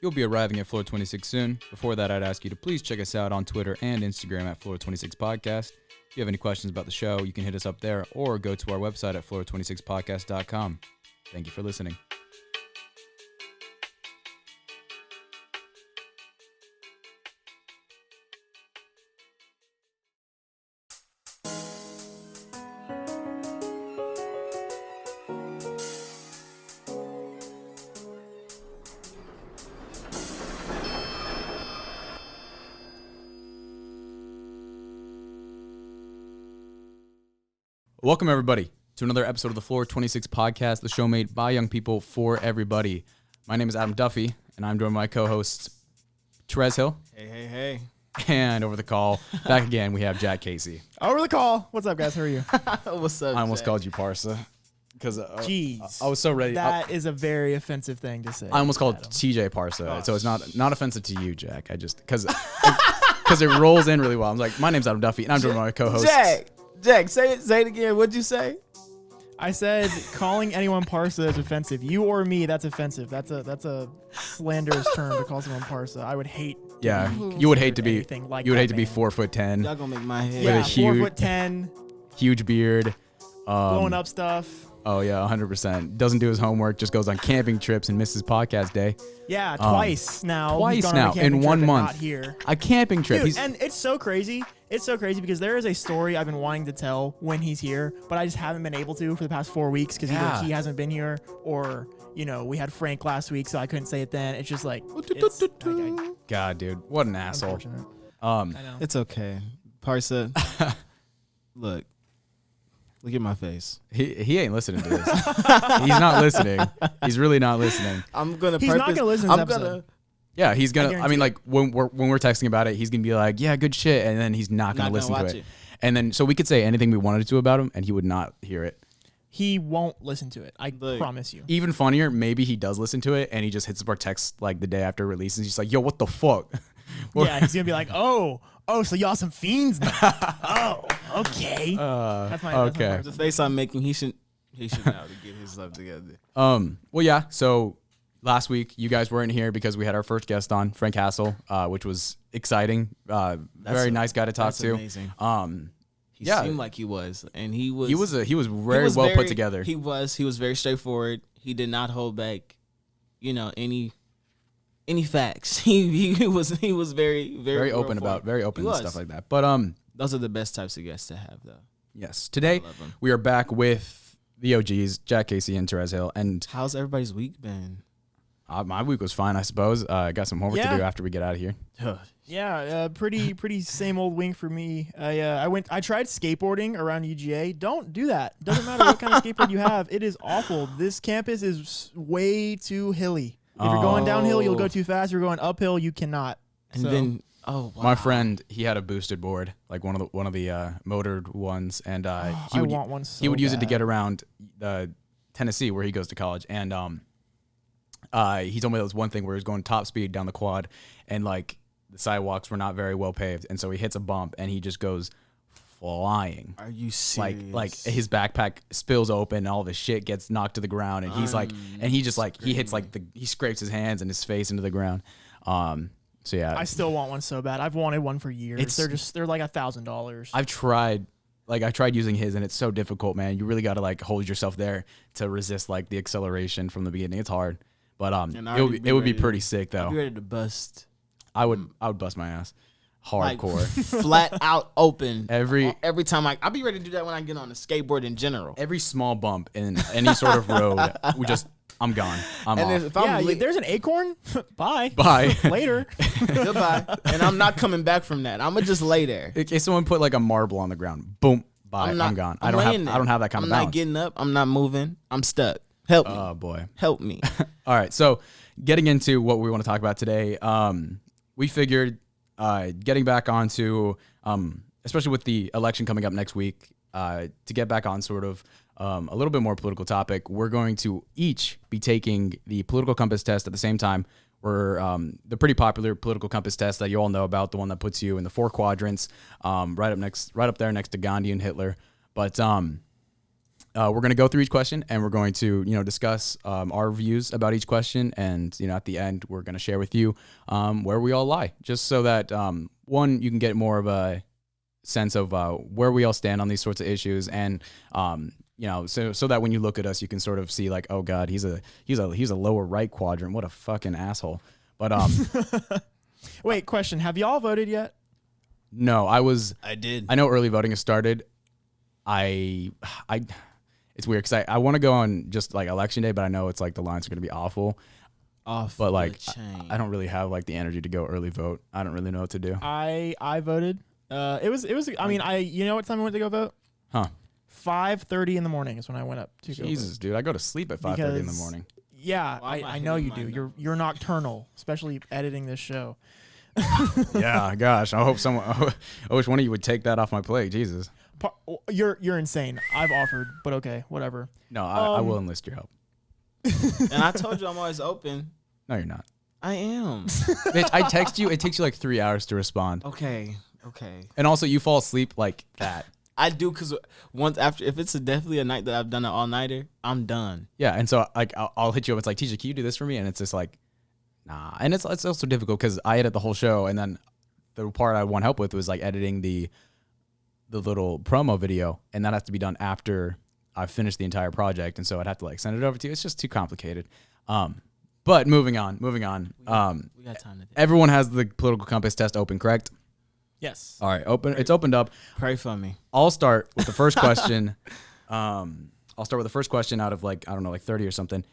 You'll be arriving at Floor 26 soon. Before that, I'd ask you to please check us out on Twitter and Instagram at Floor 26 Podcast. If you have any questions about the show, you can hit us up there or go to our website at floor26podcast.com. Thank you for listening. Welcome, everybody, to another episode of the Floor 26 Podcast, the show made by young people for everybody. My name is Adam Duffy, and I'm joined by my co-hosts, Terez Hill. Hey. And over the call, back again, we have Jack Casey. Over the call. What's up, guys? How are you? What's up, I almost Jack? called you Parsa. Because Jeez. I was so ready. That is a very offensive thing to say. I almost called Adam. TJ Parsa, so it's not offensive to you, Jack. I just, because it rolls in really well. I'm like, my name's Adam Duffy, and I'm joined by my co-hosts. Jack, say it again. What'd you say? I said calling anyone Parsa is offensive. You or me, that's offensive. That's a slanderous term to call someone Parsa. I would hate. Yeah, you would hate to be. anything like You would that, hate to be man. 4'10", Y'all gonna make my head. With a Yeah, huge- 4'10", huge beard, blowing up stuff. Oh yeah, 100%. Doesn't do his homework, just goes on camping trips and misses podcast day. Yeah, twice now. Twice He's gone on a now, camping in trip 1 and month. Not here. A camping trip. Dude, and it's so crazy. It's so crazy because there is a story I've been wanting to tell when he's here, but I just haven't been able to for the past 4 weeks because Yeah. either he hasn't been here or, we had Frank last week, so I couldn't say it then. It's just like, God, dude, what an asshole. unfortunate. Um, I know. It's okay, Parsa. Look at my face. he ain't listening to this. He's not listening. He's really not listening. I'm gonna. He's not gonna listen to this episode. Yeah, he's gonna. I guarantee mean, it. like when we're texting about it, he's gonna be like, "Yeah, good shit," and then he's not gonna listen to watch it. And then so we could say anything we wanted to about him, and he would not hear it. He won't listen to it. I Look. promise you. Even funnier, maybe he does listen to it, and he just hits up our text like the day after release, and he's just like, "Yo, what the fuck?" Yeah, he's gonna be like, oh, so y'all some fiends now. Oh, okay. That's my okay. The face I'm making, he should know to get his stuff together. Well, yeah. So last week you guys weren't here because we had our first guest on, Frank Hassel, which was exciting. Very nice guy to talk That's to. amazing. He Yeah. seemed like he was, and he was. He was very well put together. He was very straightforward. He did not hold back, any facts. He was very open about He and was. stuff like that. But Those are the best types of guests to have, though. yes, today I love 'em. we are back with the OGs, Jack Casey and Terez Hill, and How's everybody's week been? my week was fine, I suppose. I got some homework to Yeah. do after we get out of here. Yeah, pretty same old wing for me. I tried skateboarding around UGA. Don't do that. Doesn't matter what kind of skateboard you have. It is awful. This campus is way too hilly. If you're going downhill, you'll go too fast. If you're going uphill, you cannot. And then, wow. My friend, he had a boosted board, like one of the motored ones, and he would want one so he would use it to bad. get around Tennessee, where he goes to college, and he told me there was one thing where he was going top speed down the quad, and like the sidewalks were not very well paved, and so he hits a bump and he just goes flying. Are you serious? Like his backpack spills open, and all of his shit gets knocked to the ground, and he's like, and he just like he hits like he scrapes his hands and his face into the ground. So yeah, I still want one so bad. I've wanted one for years. They're like $1,000. I've tried using his, and it's so difficult, man. You really got to like hold yourself there to resist like the acceleration from the beginning. It's hard, but it would be pretty sick though. I'd be ready to bust. I would bust my ass, hardcore, like, flat out open. every time I'll be ready to do that when I get on a skateboard in general. every small bump in any sort of road. I'm gone. I'm And off. if I'm There's an acorn. Bye. Bye. Later. goodbye, and I'm not coming back from that. I'm gonna just lay there. If someone put like a marble on the ground, boom, bye, I'm gone. I don't have that kind of balance. I'm not getting up. I'm not moving. I'm stuck. Help me. Oh boy. Help me. All right, so getting into what we want to talk about today, we figured getting back onto, especially with the election coming up next week, to get back on sort of a little bit more political topic, we're going to each be taking the political compass test at the same time. We're the pretty popular political compass test that you all know about, the one that puts you in the 4 quadrants, right up there next to Gandhi and Hitler. But we're going to go through each question and we're going to, discuss our views about each question. And, at the end, we're going to share with you where we all lie, just so that, one, you can get more of a sense of where we all stand on these sorts of issues. And, so that when you look at us, you can sort of see like, oh God, he's a lower right quadrant. What a fucking asshole. But, Wait, question. Have y'all voted yet? no, I did. I know early voting has started. It's weird because I want to go on just like election day, but I know it's like the lines are going to be awful. Off But the like, chain. I don't really have like the energy to go early vote. I don't really know what to do. I voted. It was. I mean, you know what time I went to go vote? Huh? 5:30 in the morning is when I went up to go vote. Jesus, dude, I go to sleep at 5:30 in the Because- morning. Yeah, Why am I I know you hitting do. mine You're nocturnal, especially editing this show. Yeah, gosh, I hope I wish one of you would take that off my plate. Jesus. You're insane. I've offered, but okay, whatever. No, I will enlist your help. And I told you I'm always open. No, you're not. I am. Bitch, I text you. It takes you like 3 hours to respond. Okay. And also, you fall asleep like that. I do because once after, if it's definitely a night that I've done an all nighter, I'm done. Yeah, and so like I'll hit you up. It's like, TJ, can you do this for me? And it's just like, nah. And it's also difficult because I edit the whole show, and then the part I want help with was like editing the little promo video, and that has to be done after I've finished the entire project, and so I'd have to like send it over to you. It's just too complicated. But moving on. We got time to do. Everyone has the political compass test open, correct? Yes. All right, open. It's opened up. Pray for me. I'll start with the first question. I'll start with the first question out of like, I don't know, like 30 or something.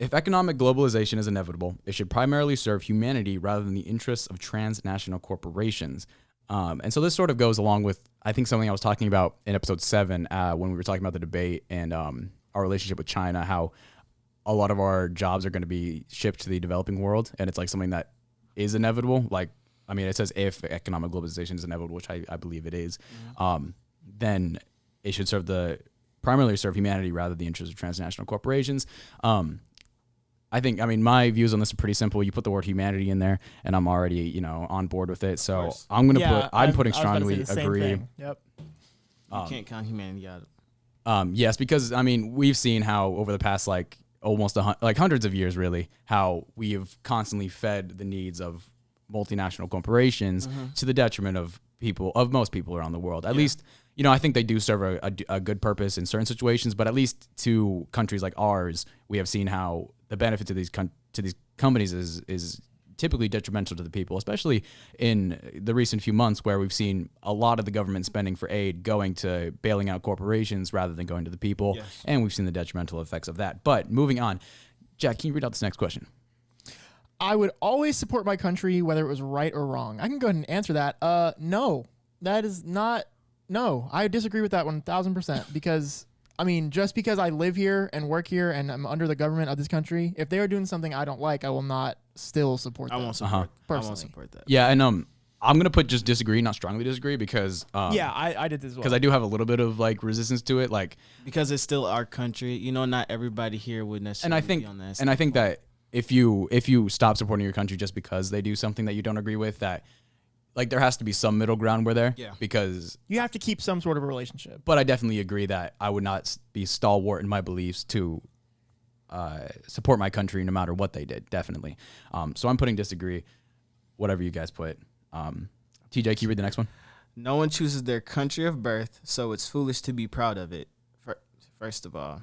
If economic globalization is inevitable, it should primarily serve humanity rather than the interests of transnational corporations. And so this sort of goes along with, I think, something I was talking about in episode 7 when we were talking about the debate and our relationship with China, how a lot of our jobs are going to be shipped to the developing world. And it's like something that is inevitable. Like, I mean, it says if economic globalization is inevitable, which I believe it is, then it should primarily serve humanity rather than the interests of transnational corporations. I think, my views on this are pretty simple. You put the word humanity in there, and I'm already, on board with it. So I'm going to I'm putting strongly agree. Yep. You can't count humanity out. Yes, because, we've seen how over the past, like, almost hundreds of years, really, how we have constantly fed the needs of multinational corporations to the detriment of most people around the world. At least, I think they do serve a good purpose in certain situations, but at least to countries like ours, we have seen how the benefit to these companies is typically detrimental to the people, especially in the recent few months where we've seen a lot of the government spending for aid going to bailing out corporations rather than going to the people. Yes. And we've seen the detrimental effects of that. But moving on, Jack, can you read out this next question? I would always support my country, whether it was right or wrong. I can go ahead and answer that. No, that is not. No, I disagree with that 1,000% because, just because I live here and work here and I'm under the government of this country, if they are doing something I don't like, I will not still support I them. won't support. I won't Personally. support that. Yeah, and I'm gonna put just disagree, not strongly disagree, because I did this as well. because I do have a little bit of like resistance to it, like, Because it's still our country. Not everybody here would necessarily be on that. I think that if you stop supporting your country just because they do something that you don't agree with, that like there has to be some middle ground where there. Yeah. Because you have to keep some sort of a relationship. but I definitely agree that I would not be stalwart in my beliefs to support my country no matter what they did. Definitely. So I'm putting disagree. Whatever you guys put. TJ, can you read the next one? No one chooses their country of birth, so it's foolish to be proud of it. First of all,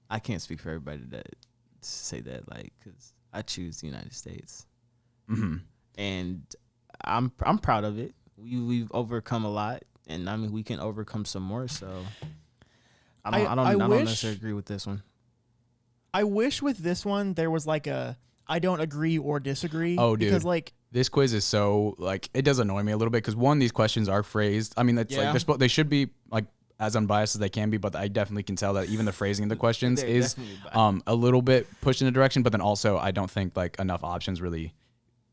I can't speak for everybody that say that, because I choose the United States, and I'm proud of it. We've overcome a lot, and we can overcome some more. So I don't necessarily agree with this one. I wish with this one there was like a I don't agree or disagree. Oh, dude. Because This quiz is so, like, it does annoy me a little bit because, one, these questions are phrased. It's like they should be, like, as unbiased as they can be, but I definitely can tell that even the phrasing of the questions They're is a little bit pushed in a direction, but then also I don't think, like, enough options really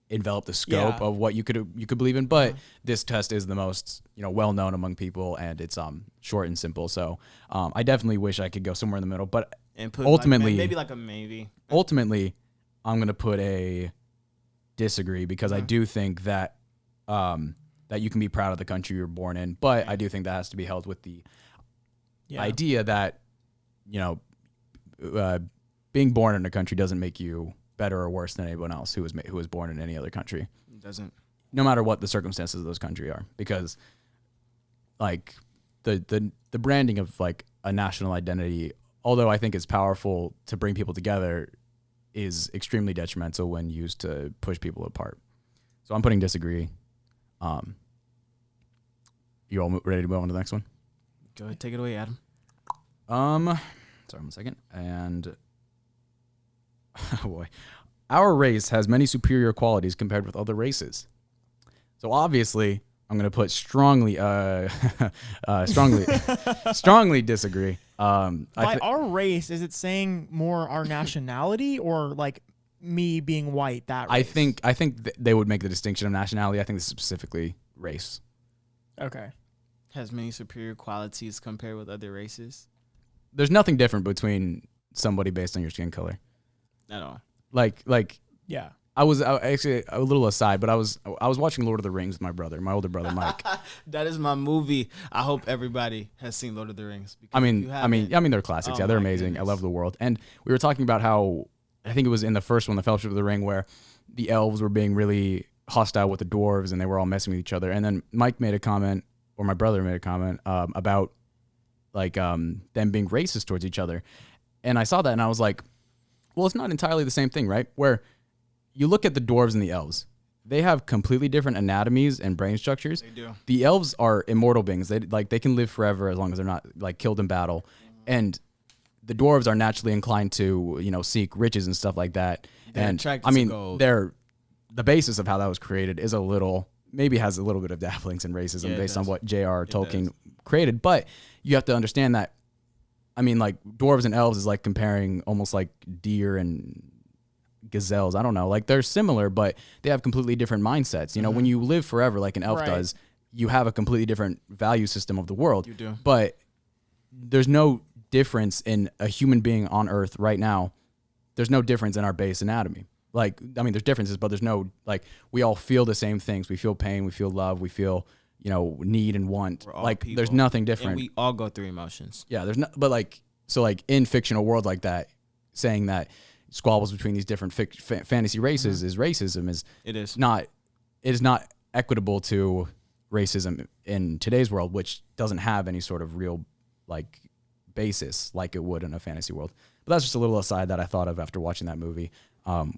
envelop the scope of what you could believe in. But this test is the most, well-known among people, and it's short and simple. So I definitely wish I could go somewhere in the middle, but ultimately, maybe like a maybe. Ultimately, I'm going to put a disagree because I do think that that you can be proud of the country you're born in, but I do think that has to be held with the idea that, being born in a country doesn't make you better or worse than anyone else who was born in any other country. It doesn't. No matter what the circumstances of those country are, because like the branding of like a national identity, although I think it's powerful to bring people together, is extremely detrimental when used to push people apart. So I'm putting disagree. You all ready to move on to the next one? Go ahead, take it away, Adam. Sorry, 1 second. And oh boy, our race has many superior qualities compared with other races. So obviously, I'm going to put strongly disagree. By our race, is it saying more our nationality or like me being white? That race? I think they would make the distinction of nationality. I think this is specifically race. Okay. Has many superior qualities compared with other races. There's nothing different between somebody based on your skin color. At all. Like yeah. I actually a little aside, but I was watching Lord of the Rings with my older brother Mike. That is my movie. I hope everybody has seen Lord of the Rings. I mean they're classics. Yeah, they're amazing. Goodness. I love the world. And we were talking about how I think it was in the first one, the Fellowship of the Ring, where the elves were being really hostile with the dwarves and they were all messing with each other. And then Mike made a comment, or my brother made a comment about like them being racist towards each other. And I saw that and I was like, well, it's not entirely the same thing, right? Where you look at the dwarves and the elves, they have completely different anatomies and brain structures. They do. The elves are immortal beings. They can live forever as long as they're not like killed in battle. And the dwarves are naturally inclined to, seek riches and stuff like that. They're and attracted I mean, to gold. the basis of how that was created is maybe has a little bit of dabblings in racism based on what J.R. Tolkien created. But you have to understand that, I mean, like dwarves and elves is like comparing almost like deer and gazelles. I don't know. Like they're similar, but they have completely different mindsets. When you live forever, like an elf does, you have a completely different value system of the world. You do. But there's no difference in a human being on Earth right now. There's no difference in our base anatomy. Like, I mean, there's differences, but there's no, like, we all feel the same things. We feel pain, we feel love, we feel, need and want. Like, people. There's nothing different. And we all go through emotions. Yeah, there's no, but like, so like in fictional world like that, saying that squabbles between these different fantasy races is racism it is not equitable to racism in today's world, which doesn't have any sort of real like basis like it would in a fantasy world. But that's just a little aside that I thought of after watching that movie.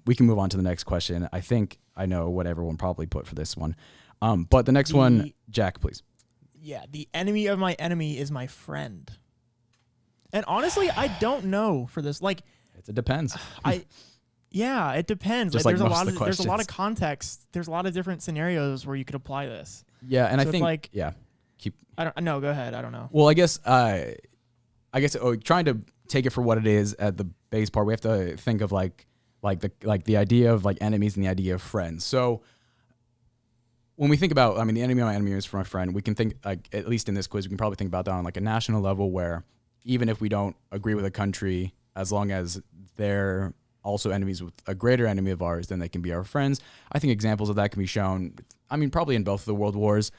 We can move on to the next question. I think I know what everyone probably put for this one. But the next one, Jack, please. Yeah, the enemy of my enemy is my friend. And honestly, I don't know for this. Like, it depends. Yeah, it depends. Just like, like there's a lot of context. There's a lot of different scenarios where you could apply this. Yeah, and so I think like, keep. I don't know. Go ahead. I don't know. Well, I guess trying to take it for what it is at the base part, we have to think of like the idea of like enemies and the idea of friends. So when we think about, the enemy of my enemy is my friend, we can think, like, at least in this quiz, we can probably think about that on like a national level, where even if we don't agree with a country, as long as they're also enemies with a greater enemy of ours, then they can be our friends. I think examples of that can be shown, probably in both of the world wars.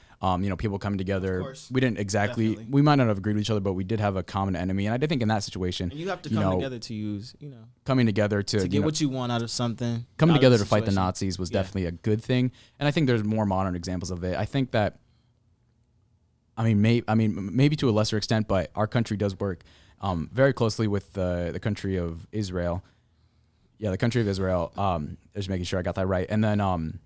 People coming together. Of course. We didn't exactly, Definitely. we might not have agreed with each other, but we did have a common enemy. And I did think in that situation, And you have to come together to use, coming together to get what you want out of something. coming out of together the to fight the situation. Nazis was definitely a good thing. And I think there's more modern examples of it. I think that, maybe to a lesser extent, but our country does work very closely with the country of Israel. Yeah, the country of Israel. Just making sure I got that right. And then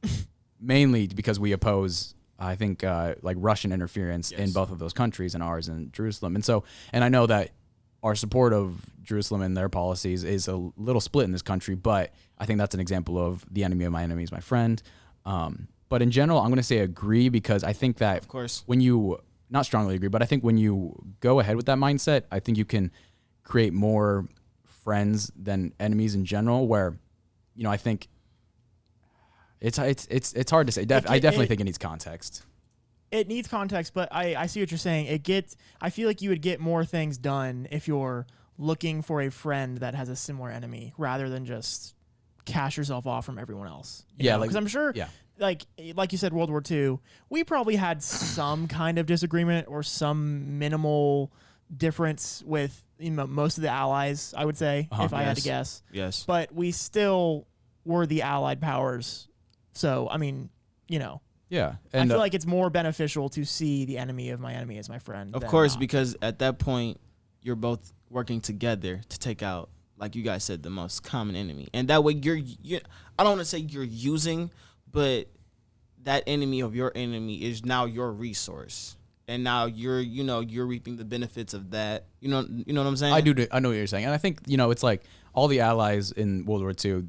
mainly because we oppose, I think, like Russian interference in both of those countries, and ours in Jerusalem. And I know that our support of Jerusalem and their policies is a little split in this country, but I think that's an example of the enemy of my enemy is my friend. But in general, I'm going to say agree, because I think that, Of course. when you, not strongly agree, but I think when you go ahead with that mindset, I think you can create more friends than enemies in general, where, I think it's hard to say. I definitely think it needs context. It needs context, but I see what you're saying. I feel like you would get more things done if you're looking for a friend that has a similar enemy, rather than just cash yourself off from everyone else. Because I'm sure, like you said, World War II, we probably had some kind of disagreement or some minimal difference with most of the allies, I would say, if I had to guess. Yes. But we still were the allied powers. So, I mean, Yeah. I And feel like it's more beneficial to see the enemy of my enemy as my friend. Of than course, not. because at that point, you're both working together to take out, like you guys said, the most common enemy. And that way, you're I don't want to say you're using, but that enemy of your enemy is now your resource. And now you're reaping the benefits of that. You know what I'm saying? I know what you're saying. And I think, it's like all the allies in World War II,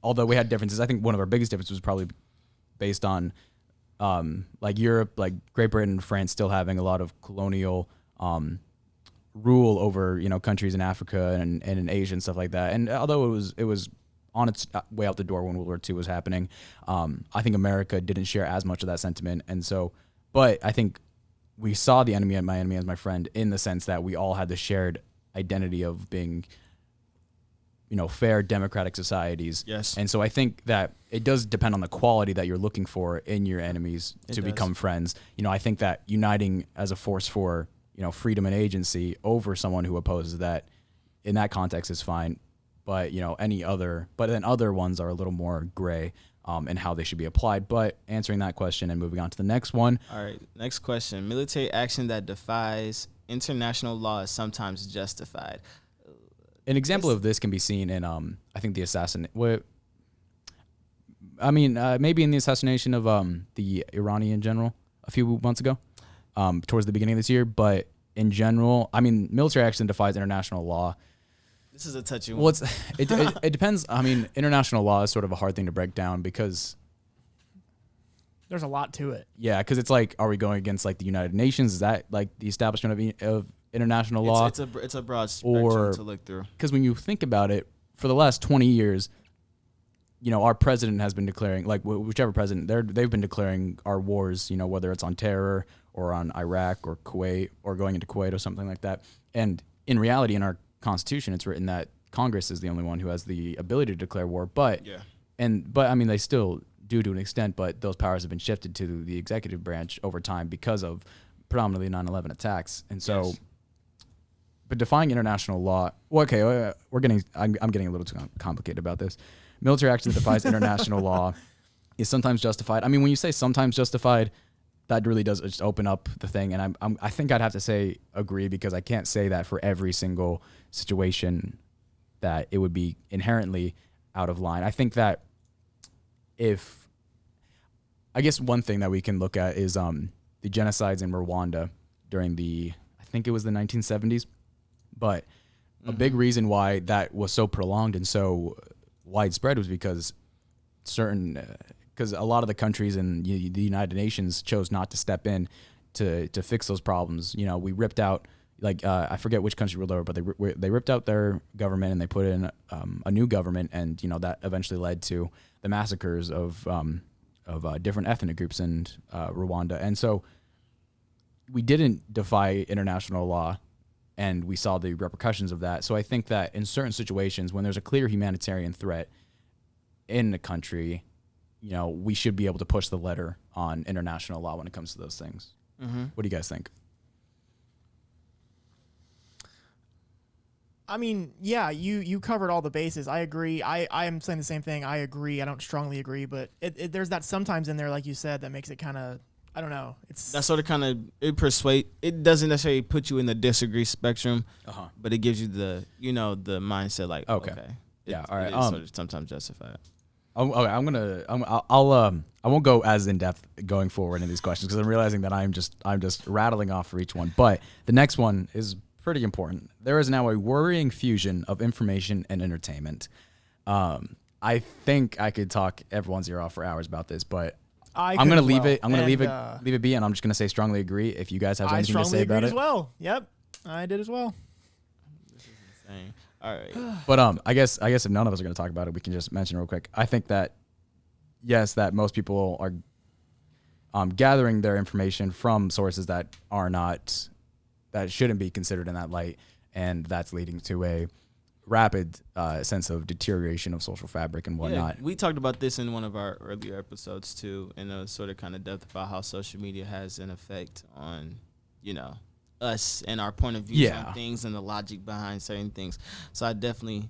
although we had differences, I think one of our biggest differences was probably based on like Europe, like Great Britain and France still having a lot of colonial rule over, countries in Africa and in Asia and stuff like that. And although it was on its way out the door when World War II was happening, I think America didn't share as much of that sentiment. And so, but I think we saw the enemy and my enemy as my friend in the sense that we all had the shared identity of being, fair democratic societies. Yes. And so I think that it does depend on the quality that you're looking for in your enemies to become friends. I think that uniting as a force for, freedom and agency over someone who opposes that in that context is fine. But, then other ones are a little more gray and how they should be applied. But answering that question and moving on to the next one. All right, next question. Military action that defies international law is sometimes justified. An example of this can be seen in, I think, maybe in the assassination of the Iranian general a few months ago, towards the beginning of this year. But in general, military action defies international law. This is a touchy one. Well, it depends. International law is sort of a hard thing to break down because there's a lot to it. Yeah, because it's like, are we going against like the United Nations? Is that like the establishment of international law? It's a broad spectrum to look through. Because when you think about it, for the last 20 years, our president has been declaring, like whichever president, they've been declaring our wars, whether it's on terror or on Iraq or Kuwait or going into Kuwait or something like that. And in reality, in our Constitution, it's written that Congress is the only one who has the ability to declare war. But they still do to an extent, but those powers have been shifted to the executive branch over time because of predominantly 9/11 attacks. And so, but defying international law, I'm getting a little too complicated about this. Military action that defies international law is sometimes justified. When you say sometimes justified, that really does just open up the thing. And I think I'd have to say agree, because I can't say that for every single situation that it would be inherently out of line. I think that I guess one thing that we can look at is the genocides in Rwanda during I think it was the 1970s. But a big reason why that was so prolonged and so widespread was because because a lot of the countries in the United Nations chose not to step in to fix those problems. We ripped out, I forget which country ruled over, but they ripped out their government and they put in a new government, and that eventually led to the massacres of different ethnic groups in Rwanda. And so we didn't defy international law, and we saw the repercussions of that. So I think that in certain situations, when there's a clear humanitarian threat in the country, we should be able to push the letter on international law when it comes to those things. Mm-hmm. What do you guys think? You covered all the bases. I agree. I am saying the same thing. I agree. I don't strongly agree, but there's that sometimes in there, like you said, that makes it kind of, I don't know. That sort of kind of, it doesn't necessarily put you in the disagree spectrum, but it gives you the mindset like, okay. Yeah. All right. It is sort of sometimes justified. Okay, I won't go as in depth going forward in these questions, because I'm realizing that I'm just rattling off for each one. But the next one is pretty important. There is now a worrying fusion of information and entertainment. I think I could talk everyone's ear off for hours about this, but I'm going to leave it. I'm going to leave it be, and I'm just going to say strongly agree. If you guys have anything to say about it, I strongly agreed as well. Yep, I did as well. This is insane. All right. But I guess if none of us are going to talk about it, we can just mention real quick. I think that that most people are gathering their information from sources that shouldn't be considered in that light, and that's leading to a rapid sense of deterioration of social fabric and whatnot. Yeah, we talked about this in one of our earlier episodes too, in a sort of kind of depth about how social media has an effect on, us and our point of view Yeah. on things and the logic behind certain things. So I definitely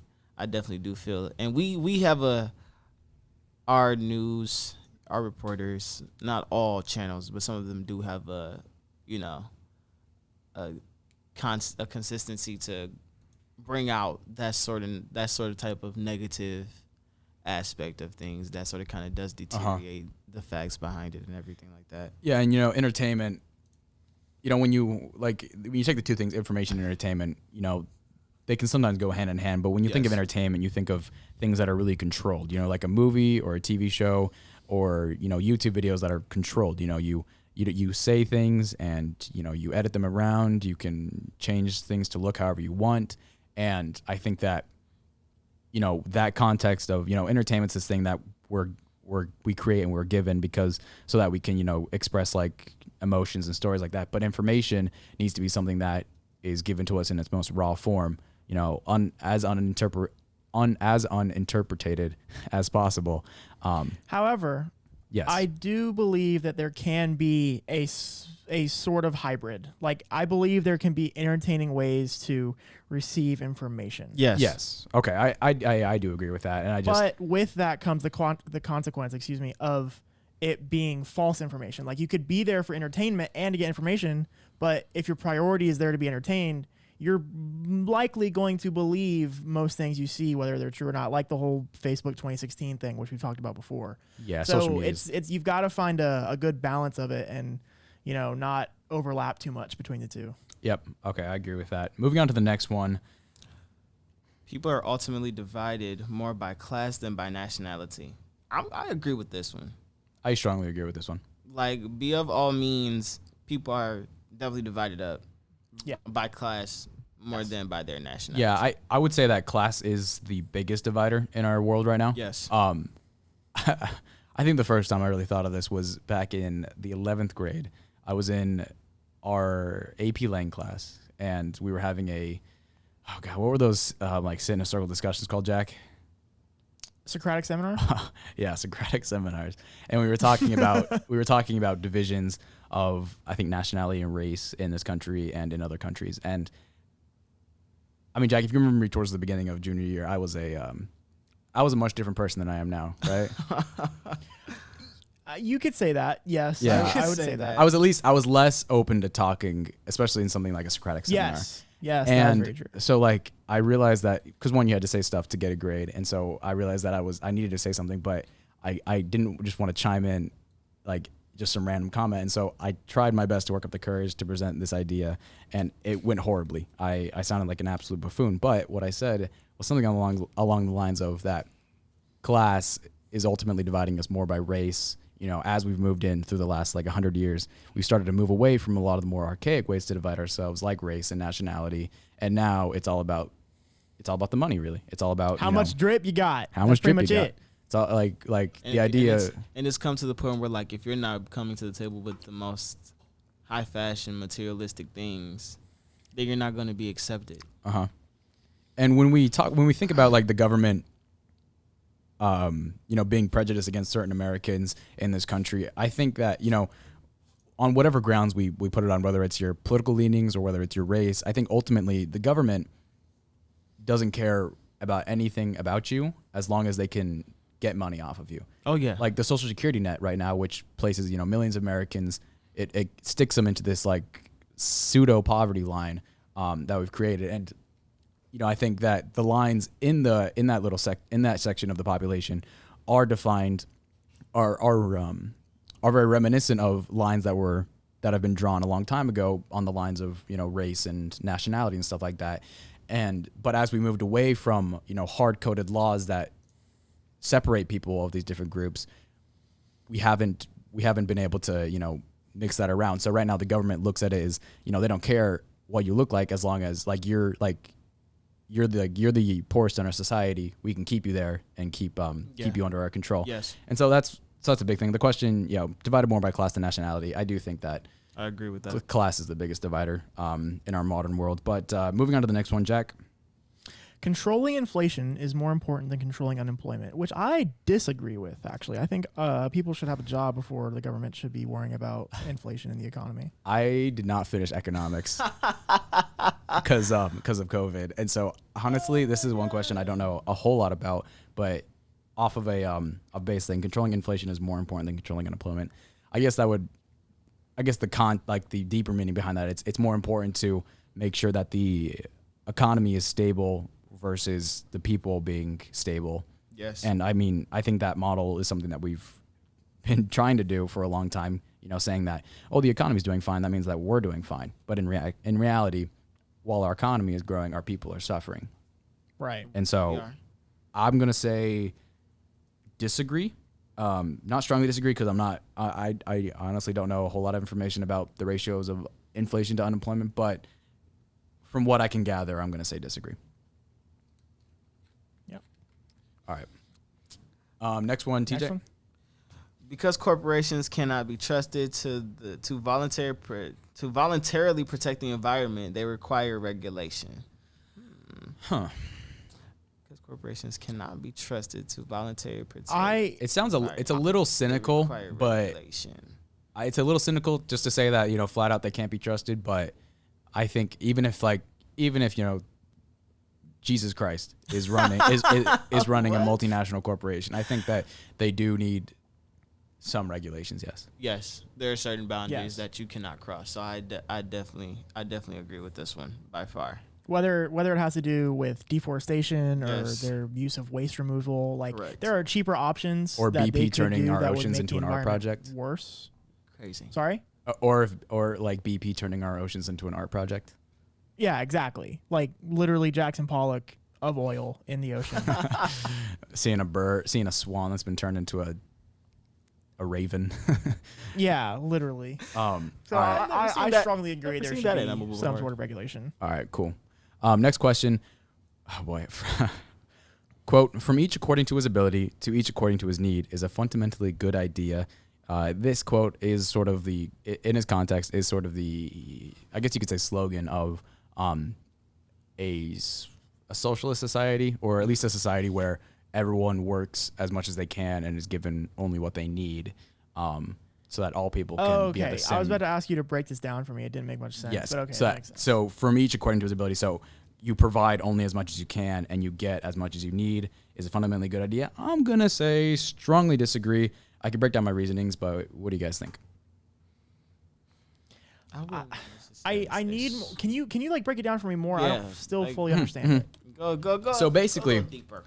do feel it. And we have our news, our reporters, not all channels, but some of them do have a consistency to bring out that sort of type of negative aspect of things that sort of kind of does deteriorate the facts behind it and everything like that. Yeah, and entertainment. When you take the two things, information and entertainment, they can sometimes go hand in hand. But when you think of entertainment, you think of things that are really controlled. Like a movie or a TV show or YouTube videos that are controlled. You say things and you edit them around. You can change things to look however you want. And I think that that context of entertainment's this thing that we create and we're given because so that we can express like emotions and stories like that. But information needs to be something that is given to us in its most raw form, as uninterpreted as possible. However, yes, I do believe that there can be a sort of hybrid. Like, I believe there can be entertaining ways to receive information. Yes. Okay. I do agree with that. And but with that comes the consequence, of it being false information. Like, you could be there for entertainment and to get information, but if your priority is there to be entertained, you're likely going to believe most things you see, whether they're true or not, like the whole Facebook 2016 thing, which we've talked about before. Yeah. So it's you've got to find a good balance of it and, not overlap too much between the two. Yep. Okay. I agree with that. Moving on to the next one. People are ultimately divided more by class than by nationality. I agree with this one. I strongly agree with this one. Like, be of all means, people are definitely divided up. Yeah. By class more than by their nationality. Yeah, I would say that class is the biggest divider in our world right now. Yes. I think the first time I really thought of this was back in the 11th grade. I was in our AP Lang class, and we were having what were those sit in a circle discussions called, Jack? Socratic seminar? Yeah, Socratic seminars. And we were talking about divisions of, I think, nationality and race in this country and in other countries. And I mean, Jack, if you remember me towards the beginning of junior year, I was a much different person than I am now, right? You could say that, yes. Yeah. I would say that. I was less open to talking, especially in something like a Socratic seminar. Yes, and that's very true. so I realized that because one, you had to say stuff to get a grade, and so I realized that I needed to say something, but I didn't just want to chime in like just some random comment, and so I tried my best to work up the courage to present this idea, and it went horribly. I sounded like an absolute buffoon, but what I said was something along the lines of that class is ultimately dividing us more by race. As we've moved in through the last 100 years, we've started to move away from a lot of the more archaic ways to divide ourselves, like race and nationality. And now it's all about the money, really. It's all about how much drip you got. How much drip you got. It. It's all the idea. And it's come to the point where if you're not coming to the table with the most high fashion materialistic things, then you're not going to be accepted. And when we think about the government, being prejudiced against certain Americans in this country, I think that, on whatever grounds we put it on, whether it's your political leanings or whether it's your race, I think ultimately the government doesn't care about anything about you as long as they can get money off of you. Oh, yeah. Like the Social Security net right now, which places, millions of Americans, it sticks them into this pseudo poverty line that we've created. And I think that the lines in that section of the population are defined, are very reminiscent of lines that have been drawn a long time ago on the lines of race and nationality and stuff like that. But as we moved away from hard-coded laws that separate people of these different groups, we haven't been able to mix that around. So right now the government looks at it as they don't care what you look like as long as you're the poorest in our society. We can keep you there and keep you under our control. Yes. And so that's a big thing. The question, divided more by class than nationality. I do think that I agree with that. Class is the biggest divider in our modern world. But moving on to the next one, Jack. controlling inflation is more important than controlling unemployment, which I disagree with, actually. I think people should have a job before the government should be worrying about inflation in the economy. I did not finish economics because of COVID. And so, honestly, this is one question I don't know a whole lot about, but off of a base thing, controlling inflation is more important than controlling unemployment. I guess the deeper meaning behind that, it's more important to make sure that the economy is stable versus the people being stable. Yes. And I mean, I think that model is something that we've been trying to do for a long time, saying that, oh, the economy is doing fine. That means that we're doing fine. But in reality, while our economy is growing, our people are suffering. Right. And so I'm going to say disagree. Not strongly disagree because I honestly don't know a whole lot of information about the ratios of inflation to unemployment, but from what I can gather, I'm going to say disagree. Yep. All right. Next one, TJ. Next one? Because corporations cannot be trusted to voluntarily protect the environment, they require regulation. Huh. Because corporations cannot be trusted to voluntarily protect. It sounds it's a little cynical, but it's a little cynical just to say that flat out they can't be trusted. But I think even if Jesus Christ is running is running a multinational corporation, I think that they do need some regulations. Yes. Yes, there are certain boundaries that you cannot cross. So I definitely agree with this one by far. Whether it has to do with deforestation or their use of waste removal, there are cheaper options. Or that BP turning our oceans into an art project. Worse. Crazy. Sorry? Or like BP turning our oceans into an art project. Yeah, exactly. Like literally Jackson Pollock of oil in the ocean. Seeing a swan that's been turned into a raven. Yeah, literally. So I strongly agree there should be some sort of regulation. All right, cool. Next question. Oh boy. Quote, from each according to his ability to each according to his need is a fundamentally good idea. This quote is sort of in its context, is sort of the, I guess you could say, slogan of a socialist society, or at least a society where everyone works as much as they can and is given only what they need, so that all people can be at the same. I was about to ask you to break this down for me. It didn't make much sense. Yes. But okay, So from each according to his ability. So you provide only as much as you can and you get as much as you need is a fundamentally good idea. I'm going to say strongly disagree. I could break down my reasonings, but what do you guys think? I need. Can you like break it down for me more? Yeah, I don't still fully understand it. Go. So basically, deeper.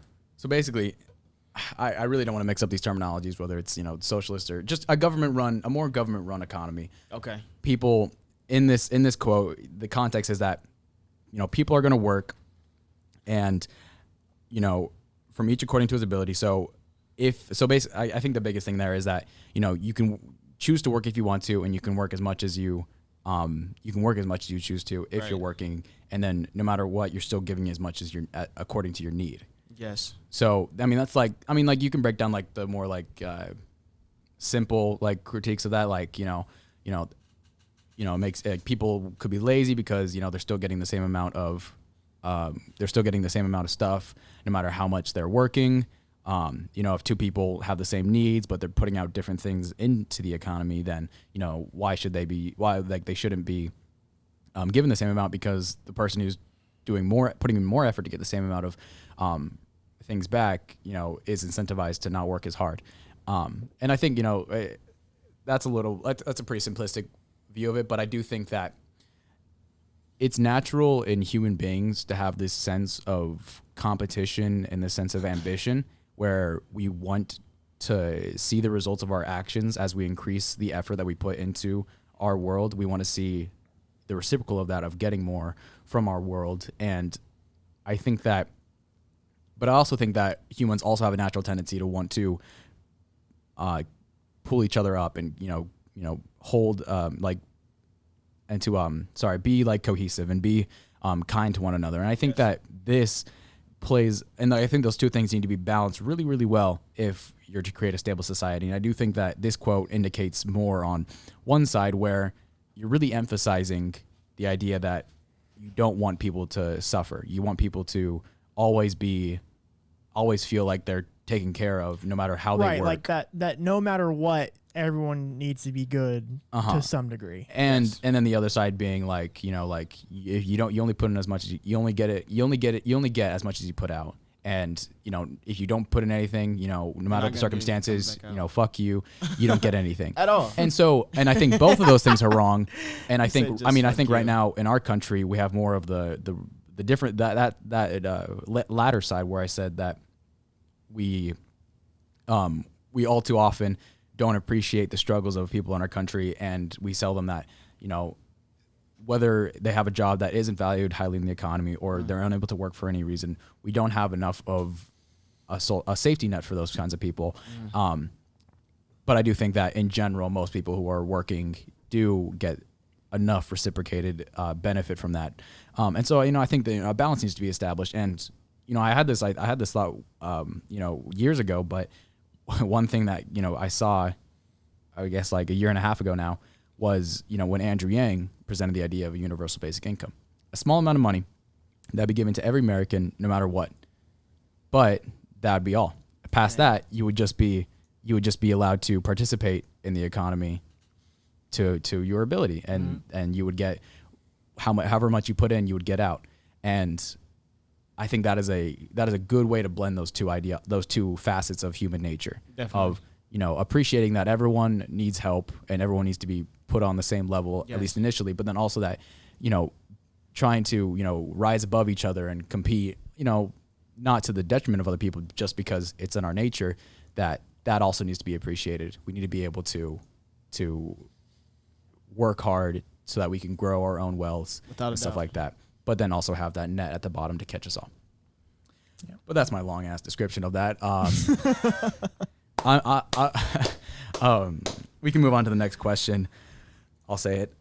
I really don't want to mix up these terminologies, whether it's socialist or just a more government run economy. Okay. People in this quote, the context is that people are going to work, and from each according to his ability. So basically, I think the biggest thing there is that you can choose to work if you want to, and you can work as much as you choose to if you're working, and then no matter what, you're still giving as much as according to your need. Yes. So that's you can break down like the more like simple like critiques of that, like it makes people could be lazy because they're still getting the same amount of stuff no matter how much they're working. If two people have the same needs but they're putting out different things into the economy, then why they shouldn't be given the same amount, because the person who's putting in more effort to get the same amount of things back is incentivized to not work as hard. And I think that's a pretty simplistic view of it, but I do think that it's natural in human beings to have this sense of competition and this sense of ambition, where we want to see the results of our actions as we increase the effort that we put into our world. We want to see the reciprocal of that, of getting more from our world. And I also think that humans also have a natural tendency to want to pull each other up and hold be like cohesive and be kind to one another. And I think that this plays, and I think those two things need to be balanced really, really well if you're to create a stable society. And I do think that this quote indicates more on one side, where you're really emphasizing the idea that you don't want people to suffer. You want people to always feel like they're taken care of no matter how they work. Like that no matter what, everyone needs to be good to some degree. And then the other side being like, like if you only put in as much as you only get as much as you put out. And, if you don't put in anything, no matter the circumstances, fuck you, you don't get anything at all. And I think both of those things are wrong. And I think right now in our country, we have more of the different, that latter side where I said that we all too often don't appreciate the struggles of people in our country, and we sell them that, whether they have a job that isn't valued highly in the economy or they're unable to work for any reason, we don't have enough of a safety net for those kinds of people. But I do think that in general, most people who are working do get enough reciprocated benefit from that. And so, I think that a balance needs to be established. And, I had this thought, years ago, but one thing that, I saw, I guess like a year and a half ago now, was, when Andrew Yang presented the idea of a universal basic income, a small amount of money that'd be given to every American, no matter what. But that'd be all. Past that, you would just be allowed to participate in the economy to your ability, and you would get however much you put in, you would get out. And I think that is a good way to blend those two facets of human nature. Definitely. Of appreciating that everyone needs help and everyone needs to be put on the same level, at least initially, but then also that, trying to, rise above each other and compete, not to the detriment of other people, just because it's in our nature, that also needs to be appreciated. We need to be able to work hard so that we can grow our own wealth and stuff like that, but then also have that net at the bottom to catch us all. Yeah. But that's my long ass description of that. We can move on to the next question. I'll say it.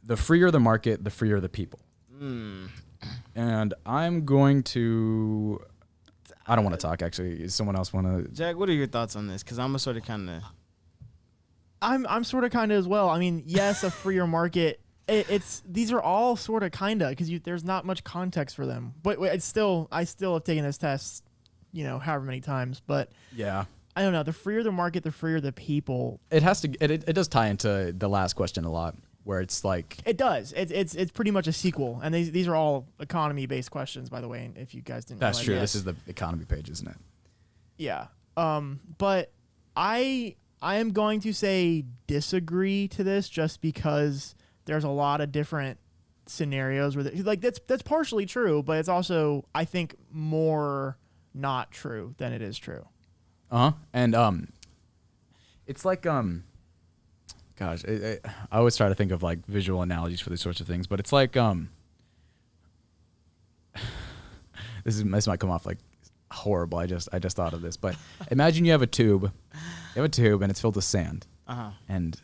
The freer the market, the freer the people. And I'm going to... I don't want to talk, actually. Does someone else want to... Jack, what are your thoughts on this? Because I'm sort of kind of... I'm sort of kind of as well. I mean, yes, a freer market... These are all sort of kind of, because there's not much context for them. But I still have taken this test, however many times. But yeah, I don't know. The freer the market, the freer the people. It has to. It does tie into the last question a lot, where it's like it does. It's pretty much a sequel, and these are all economy based questions, by the way. If you guys didn't, that's realize true. that. This is the economy page, isn't it? Yeah. But I am going to say disagree to this, just because there's a lot of different scenarios where that's partially true, but it's also, I think, more not true than it is true. And it's like gosh, I always try to think of like visual analogies for these sorts of things, but it's like this might come off like horrible. I just thought of this, but imagine you have a tube, and it's filled with sand, and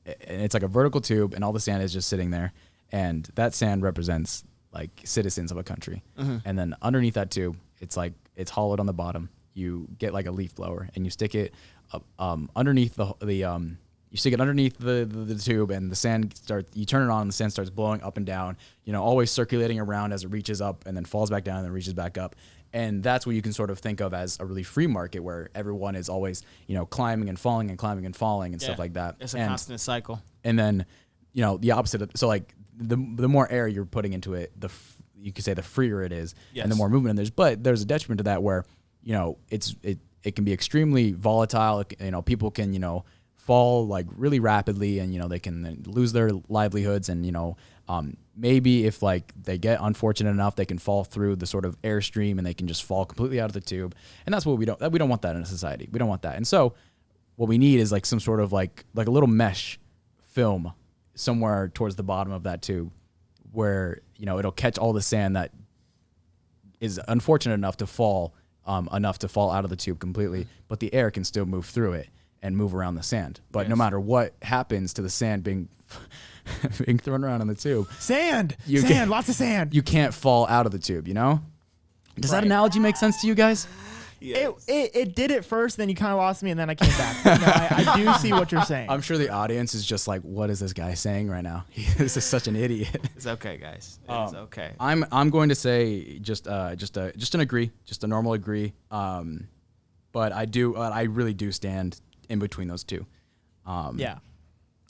it's like a vertical tube, and all the sand is just sitting there, and that sand represents like citizens of a country. And then underneath that tube, it's hollowed on the bottom. You get like a leaf blower, and you stick it underneath you stick it underneath the tube, and the sand you turn it on, and the sand starts blowing up and down, always circulating around as it reaches up and then falls back down and then reaches back up. And that's what you can sort of think of as a really free market, where everyone is always, climbing and falling and climbing and falling and stuff like that. It's a constant cycle. And then, the opposite. So like the more air you're putting into it, you could say the freer it is, and the more movement there's. But there's a detriment to that where, it can be extremely volatile. People can, fall like really rapidly, and, they can lose their livelihoods, and, maybe if like they get unfortunate enough, they can fall through the sort of airstream and they can just fall completely out of the tube. And that's what we don't want that in a society. We don't want that. And so what we need is like some sort of like a little mesh film somewhere towards the bottom of that tube, where, it'll catch all the sand that is unfortunate enough to fall out of the tube completely, but the air can still move through it and move around the sand. But no matter what happens to the sand being thrown around in the tube, lots of sand. You can't fall out of the tube, Does that analogy make sense to you guys? Yes. It did it first, then you kind of lost me, and then I came back. No, I do see what you're saying. I'm sure the audience is just like, what is this guy saying right now? This is such an idiot. It's okay, guys. It's okay. I'm going to say just an agree, just a normal agree. But I really do stand in between those two. Yeah.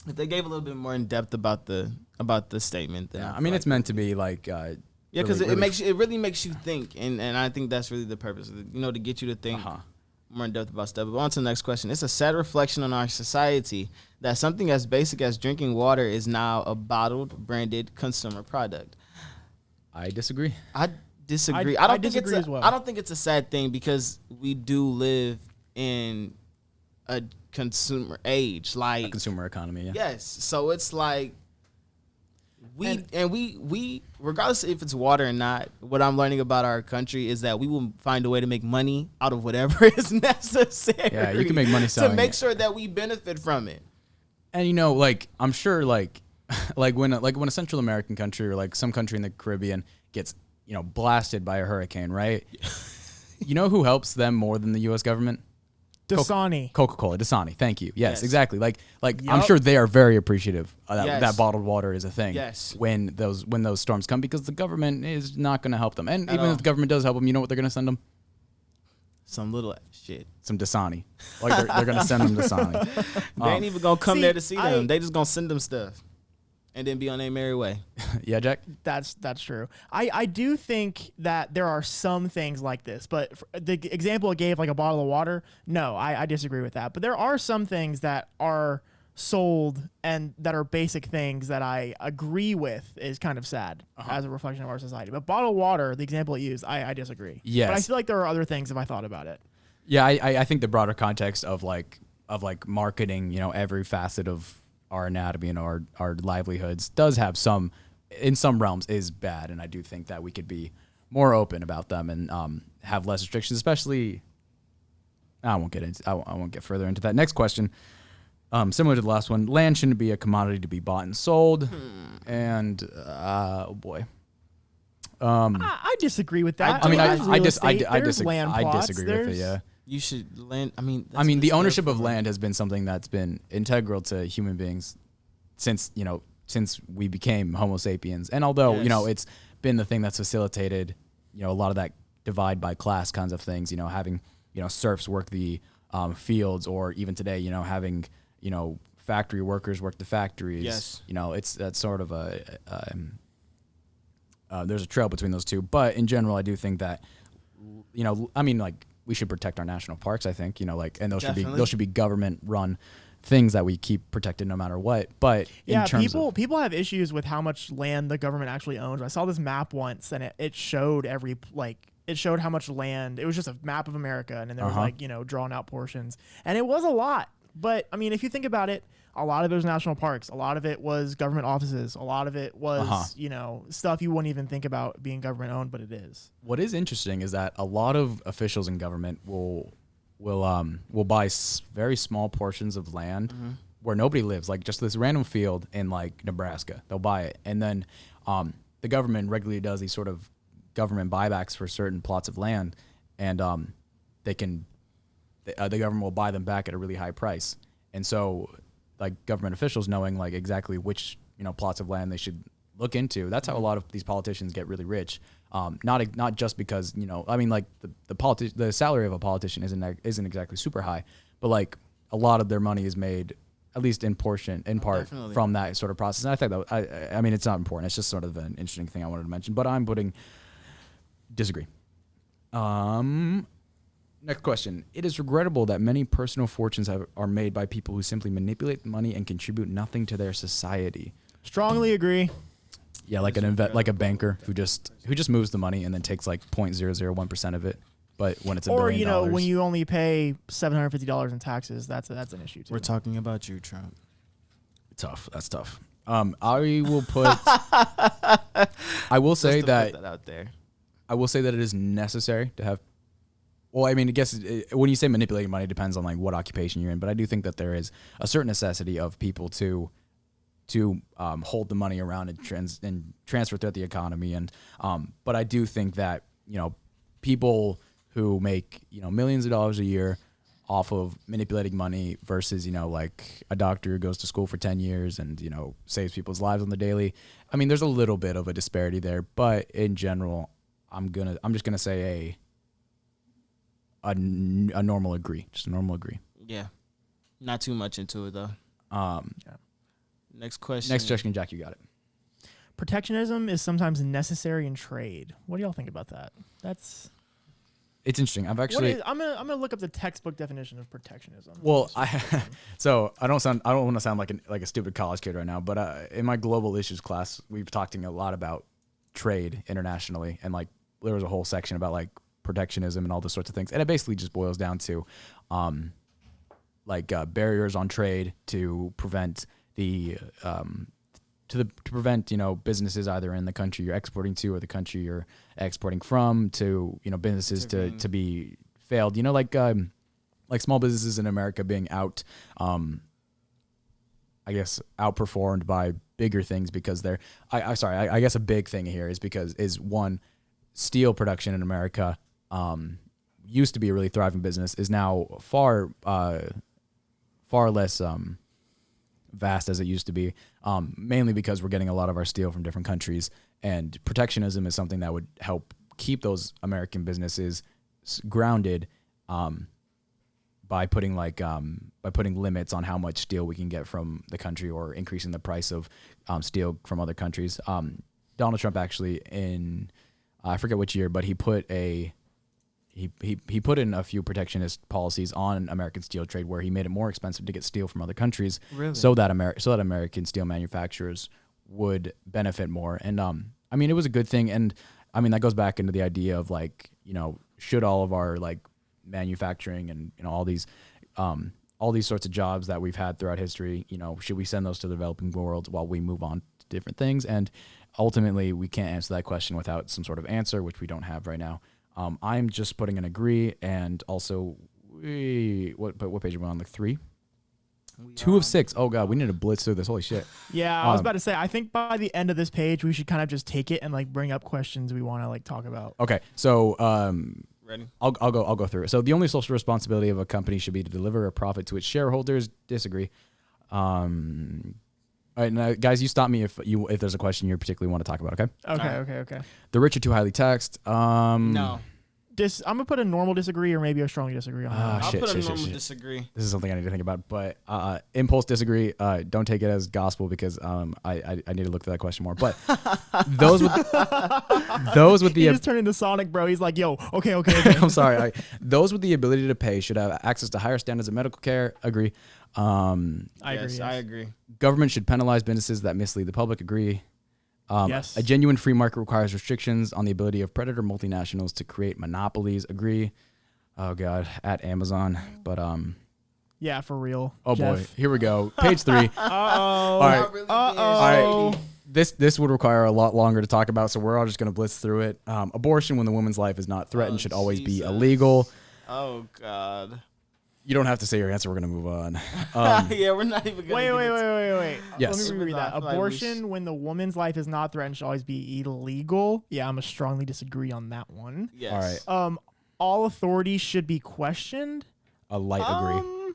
If they gave a little bit more in depth about the statement, then I mean, it's meant to be like yeah, because it really makes you think, and I think that's really the purpose, to get you to think more in depth about stuff. But on to the next question. It's a sad reflection on our society that something as basic as drinking water is now a bottled, branded consumer product. I disagree. I disagree. I disagree as well. I don't think it's a sad thing because we do live in a consumer age, like A consumer economy. Yeah. yes. So it's like we regardless if it's water or not, what I'm learning about our country is that we will find a way to make money out of whatever is necessary. Yeah, you can make money selling to make it. sure that we benefit from it. And I'm sure like when a Central American country or like some country in the Caribbean gets blasted by a hurricane, right? You know who helps them more than the U.S. government? Dasani. Coca-Cola, Dasani. Thank you. Yes, Yes. exactly. Like I'm Yup. sure they are very appreciative that, Yes. that bottled water is a thing. Yes. When those storms come, because the government is not going to help them. And At even all. if the government does help them, you know what they're going to send them? Some little shit. Some Dasani. Like they're going to send them Dasani. They ain't even gonna come see, there to see them. I- They just gonna send them stuff, and then be on their merry way. Yeah, Jack. That's true. I do think that there are some things like this, but the example it gave, like a bottle of water, no, I disagree with that. But there are some things that are sold and that are basic things that I agree with is kind of sad as a reflection of our society. But bottled water, the example it used, I disagree. Yes. But I feel like there are other things if I thought about it. Yeah, I think the broader context of marketing, every facet of our anatomy and our livelihoods does have in some realms is bad, and I do think that we could be more open about them and have less restrictions, especially. I won't get further into that. Next question, similar to the last one, land shouldn't be a commodity to be bought and sold, and oh boy. I disagree with that. I mean, There's real estate, I there's disagree. land I plots, disagree with it. there's- Yeah. You should land. I mean, that's I mean, what the it's there ownership of for. land has been something that's been integral to human beings since we became Homo sapiens. And although, Yes. it's been the thing that's facilitated, a lot of that divide by class kinds of things, having, serfs work the fields, or even today, having, factory workers work the factories. Yes. That's sort of there's a trail between those two. But in general, I do think that, we should protect our national parks, I think, and those Definitely. should be government run things that we keep protected no matter what. But Yeah, in terms of people have issues with how much land the government actually owns. I saw this map once, and it showed it showed how much land. It was just a map of America, and then there was drawn out portions, and it was a lot. But I mean, if you think about it, a lot of it was national parks. A lot of it was government offices. A lot of it was stuff you wouldn't even think about being government owned, but it is. what is interesting is that a lot of officials in government will buy very small portions of land where nobody lives, like just this random field in like Nebraska. They'll buy it, and then the government regularly does these sort of government buybacks for certain plots of land, and the government will buy them back at a really high price. And so, like, government officials knowing like exactly which plots of land they should look into. That's how a lot of these politicians get really rich. Not just because the salary of a politician isn't exactly super high, but like a lot of their money is made, at least in part Definitely. from that sort of process. And I think that I mean it's not important. It's just sort of an interesting thing I wanted to mention. But I'm putting disagree. Next question. It is regrettable that many personal fortunes are made by people who simply manipulate money and contribute nothing to their society. Strongly agree. Yeah, like like a banker who just moves the money and then takes like 0.001% of it. But when it's $1 Or billion, when you only pay $750 in taxes, that's an issue too. We're talking about you, Trump. tough. That's tough. I will put. I will say Just to that put that out there. I will say that it is necessary to have. Well, I mean, I guess when you say manipulating money, it depends on like what occupation you're in. But I do think that there is a certain necessity of people to hold the money around and transfer throughout the economy. And but I do think that people who make, millions of dollars a year off of manipulating money versus, like a doctor who goes to school for 10 years and, saves people's lives on the daily. I mean, there's a little bit of a disparity there, but in general, I'm just gonna say a normal agree, just a normal agree. Yeah, not too much into it though. Next question. Next question, Jack, you got it. Protectionism is sometimes necessary in trade. What do y'all think about that? It's interesting. I've actually. I'm gonna look up the textbook definition of protectionism. Well, so I don't want to sound like a stupid college kid right now, but in my global issues class, we've talking a lot about trade internationally, and like there was a whole section about like protectionism and all those sorts of things, and it basically just boils down to, barriers on trade to prevent to prevent businesses either in the country you're exporting to or the country you're exporting from to businesses to be failed, like small businesses in America being outperformed by bigger things because they're I guess a big thing here is one, steel production in America used to be a really thriving business, is now far less vast as it used to be, mainly because we're getting a lot of our steel from different countries, and protectionism is something that would help keep those American businesses grounded by putting limits on how much steel we can get from the country or increasing the price of steel from other countries. Donald Trump actually I forget which year, but he put in a few protectionist policies on American steel trade where he made it more expensive to get steel from other countries, really? so that American steel manufacturers would benefit more. And I mean, it was a good thing. And I mean, that goes back into the idea of like, should all of our like manufacturing and all these sorts of jobs that we've had throughout history, should we send those to the developing world while we move on to different things? And ultimately, we can't answer that question without some sort of answer, which we don't have right now. I'm just putting an agree, and also, what page are we on? Like 3? 2 of 6. Oh god, we need to blitz through this. Holy shit. Yeah, I was about to say, I think by the end of this page, we should kind of just take it and like bring up questions we want to like talk about. Okay, so ready? I'll go through it. So the only social responsibility of a company should be to deliver a profit to its shareholders. Disagree. All right, now, guys, you stop me if there's a question you particularly want to talk about. Okay. Okay. The rich are too highly taxed. No. I'm gonna put a normal disagree or maybe a strongly disagree on that. I'll put a normal disagree. This is something I need to think about, but impulse disagree. Don't take it as gospel because I need to look through that question more. But those with the he just turned into Sonic, bro. He's like, yo, okay. I'm sorry. Those with the ability to pay should have access to higher standards of medical care. Agree. I agree. Government should penalize businesses that mislead the public. Agree. Yes. A genuine free market requires restrictions on the ability of predator multinationals to create monopolies. Agree. Oh God, at Amazon, but yeah, for real. Oh Jeff. boy, here we go. Page 3. All right. All right. This would require a lot longer to talk about, so we're all just gonna blitz through it. Abortion when the woman's life is not threatened should always be illegal. Oh God. You don't have to say your answer. We're gonna move on. Yeah, we're not even gonna. Wait. Yes. Let me reread that. Abortion when the woman's life is not threatened should always be illegal. Yeah, I'm gonna strongly disagree on that one. Yes. All right. All authorities should be questioned. A light agree.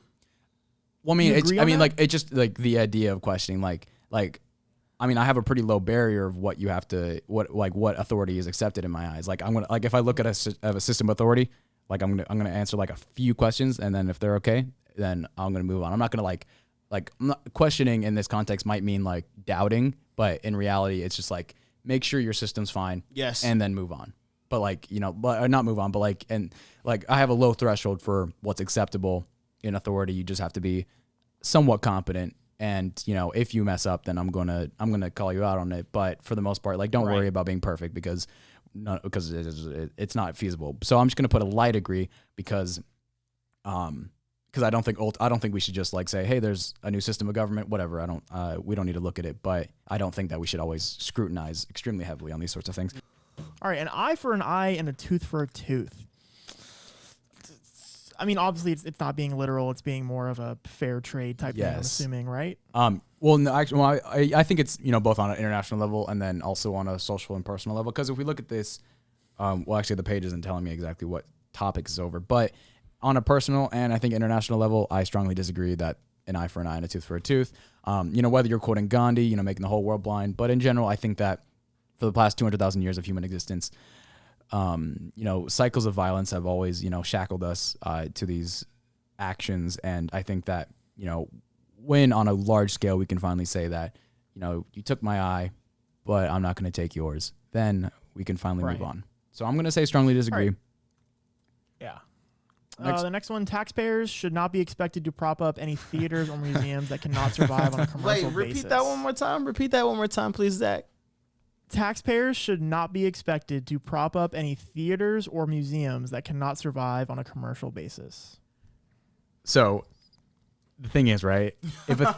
Well, I mean, like it's just like the idea of questioning, like. I mean, I have a pretty low barrier of what you have to, what authority is accepted in my eyes. Like if I look at a system authority. Like I'm gonna answer like a few questions, and then if they're okay, then I'm gonna move on. I'm not gonna like I'm not, questioning in this context might mean like doubting, but in reality, it's just like make sure your system's fine. Yes. And then move on. But like but not move on, but like I have a low threshold for what's acceptable in authority. You just have to be somewhat competent, and if you mess up, then I'm gonna call you out on it. But for the most part, like don't worry about being perfect because it's not feasible. So I'm just gonna put a light agree because I don't think we should just like say, hey, there's a new system of government, whatever. We don't need to look at it, but I don't think that we should always scrutinize extremely heavily on these sorts of things. All right, an eye for an eye and a tooth for a tooth. I mean, obviously, it's not being literal. It's being more of a fair trade type thing, I'm assuming, right? Well, no, actually, I think it's both on an international level and then also on a social and personal level. Because if we look at this, actually, the page isn't telling me exactly what topic is over. But on a personal and I think international level, I strongly disagree that an eye for an eye and a tooth for a tooth. Whether you're quoting Gandhi, making the whole world blind, but in general, I think that for the past 200,000 years of human existence, cycles of violence have always, shackled us to these actions. And I think that, when on a large scale, we can finally say that, you took my eye, but I'm not going to take yours, then we can finally move on. So I'm going to say strongly disagree. Right. Yeah. The next one, taxpayers should not be expected to prop up any theaters or museums that cannot survive on a commercial basis. Repeat that one more time. Repeat that one more time, please, Zach. Taxpayers should not be expected to prop up any theaters or museums that cannot survive on a commercial basis. So the thing is, right? If a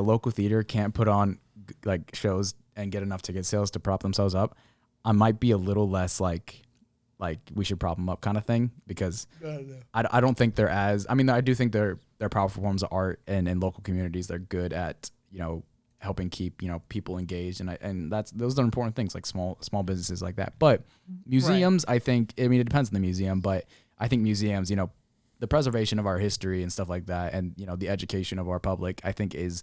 local theater can't put on like shows and get enough ticket sales to prop themselves up, I might be a little less like we should prop them up kind of thing, because I don't think they're as, I do think they're powerful forms of art, and in local communities they're good at, helping keep, people engaged, and those are important things, like small businesses like that. But museums, I think, it depends on the museum, but I think museums, the preservation of our history and stuff like that, and the education of our public, I think is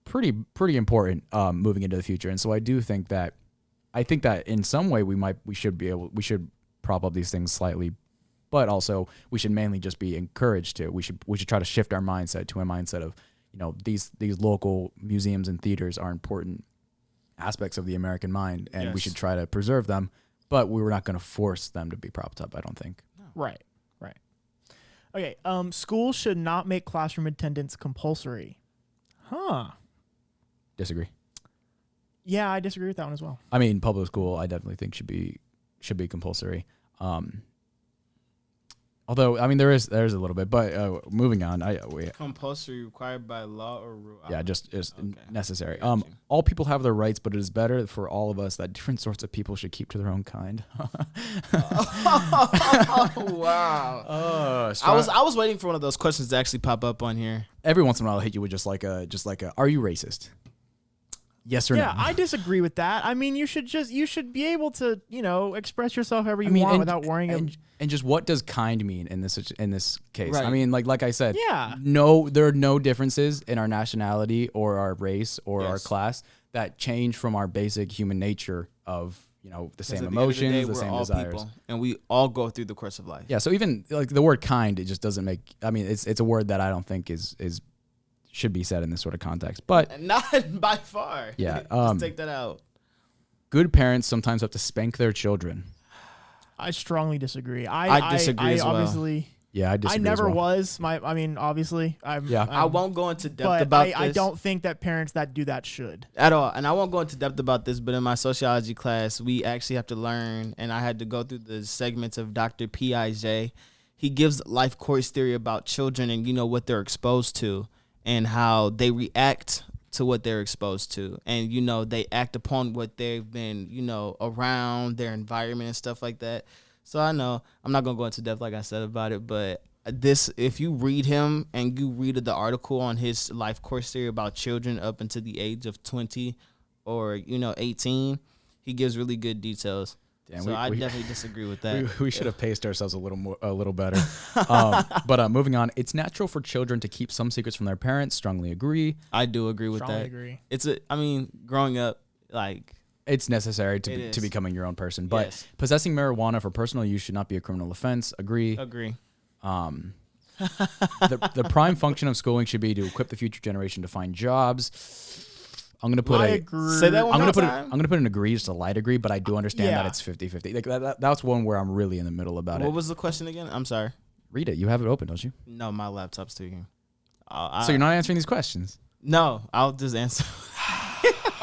pretty important moving into the future. And so I do think that in some way we should prop up these things slightly, but also we should mainly just be encouraged to. We should try to shift our mindset to a mindset of, these local museums and theaters are important aspects of the American mind, and we should try to preserve them, but we were not going to force them to be propped up, I don't think. Right. Okay, schools should not make classroom attendance compulsory. Disagree. Yeah, I disagree with that one as well. Public school, I definitely think should be compulsory. Although, there's a little bit, but moving on. Compulsory, required by law or rule? Yeah, just okay. Necessary. Gotcha. All people have their rights, but it is better for all of us that different sorts of people should keep to their own kind. Wow. I was waiting for one of those questions to actually pop up on here. Every once in a while, I'll hit you with just like a, are you racist? Yes or no? Yeah, I disagree with that. You should be able to, express yourself however you want without worrying. And just what does kind mean in this case? Right. Like I said, yeah. There are no differences in our nationality or our race or our class that change from our basic human nature of, the same emotions, the same desires. People, and we all go through the course of life. Yeah. So even like the word kind, it just doesn't make, it's a word that I don't think should be said in this sort of context, but not by far. Yeah. Just take that out. Good parents sometimes have to spank their children. I strongly disagree. I disagree as well. Obviously, yeah, I disagree. I never as well. was. Obviously, I won't go into depth but about this. I don't think that parents that do that should at all. And I won't go into depth about this, but in my sociology class, we actually have to learn, and I had to go through the segments of Dr. Piaget. He gives life course theory about children and what they're exposed to and how they react to what they're exposed to, and they act upon what they've been around their environment and stuff like that. So I know I'm not gonna go into depth like I said about it, but if you read him and you read the article on his life course theory about children up until the age of 20 or 18, he gives really good details. Damn, so I definitely disagree with that. We should have paced ourselves a little better. But moving on, it's natural for children to keep some secrets from their parents. Strongly agree. I do agree with Strongly that. Agree. It's growing up, it's necessary to becoming your own person. But possessing marijuana for personal use should not be a criminal offense. Agree. The prime function of schooling should be to equip the future generation to find jobs. I'm gonna put Say that one more time. I'm gonna put an agree, just a light agree, but I do understand that it's 50-50. Like that's one where I'm really in the middle about it. What was the question again? I'm sorry. Read it. You have it open, don't you? No, my laptop's speaking. So you're not answering these questions? No, I'll just answer.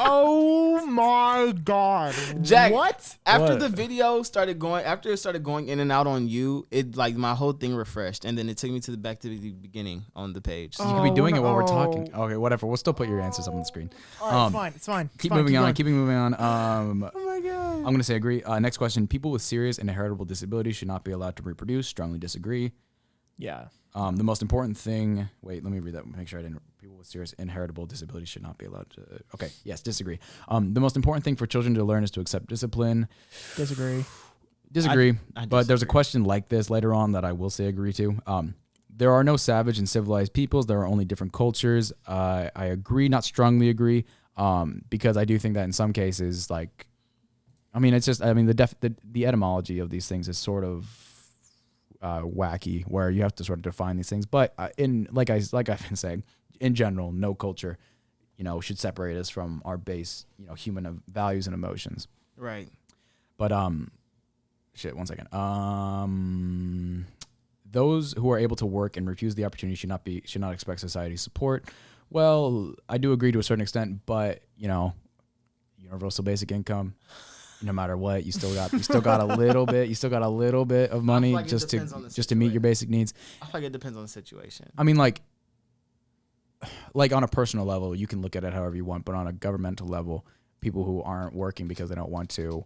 Oh my God, Jack! What? After the video started going in and out on you, it my whole thing refreshed, and then it took me back to the beginning on the page. You could be doing it while we're talking. Okay, whatever. We'll still put your answers up on the screen. All right, it's fine. Keep moving on. Oh my God. I'm gonna say agree. Next question: people with serious and inheritable disabilities should not be allowed to reproduce. Strongly disagree. Yeah. The most important thing. Wait, let me read that. Make sure I didn't. People with serious inheritable disabilities should not be allowed to. Okay. Yes, disagree. The most important thing for children to learn is to accept discipline. Disagree. Disagree, I but there's a disagree. question like this later on that I will say agree to. There are no savage and civilized peoples. There are only different cultures. I agree, not strongly agree, because I do think that in some cases, like, I mean, it's just, I mean, the etymology of these things is sort of wacky, where you have to sort of define these things. But like I've been saying, in general, no culture, should separate us from our base, human values and emotions. Right. But shit, 1 second. Those who are able to work and refuse the opportunity should not expect society's support. Well, I do agree to a certain extent, but universal basic income, no matter what, you still got a little bit of money like just to meet situation. your basic needs. I feel like it depends on the situation. I mean, like on a personal level, you can look at it however you want, but on a governmental level, people who aren't working because they don't want to.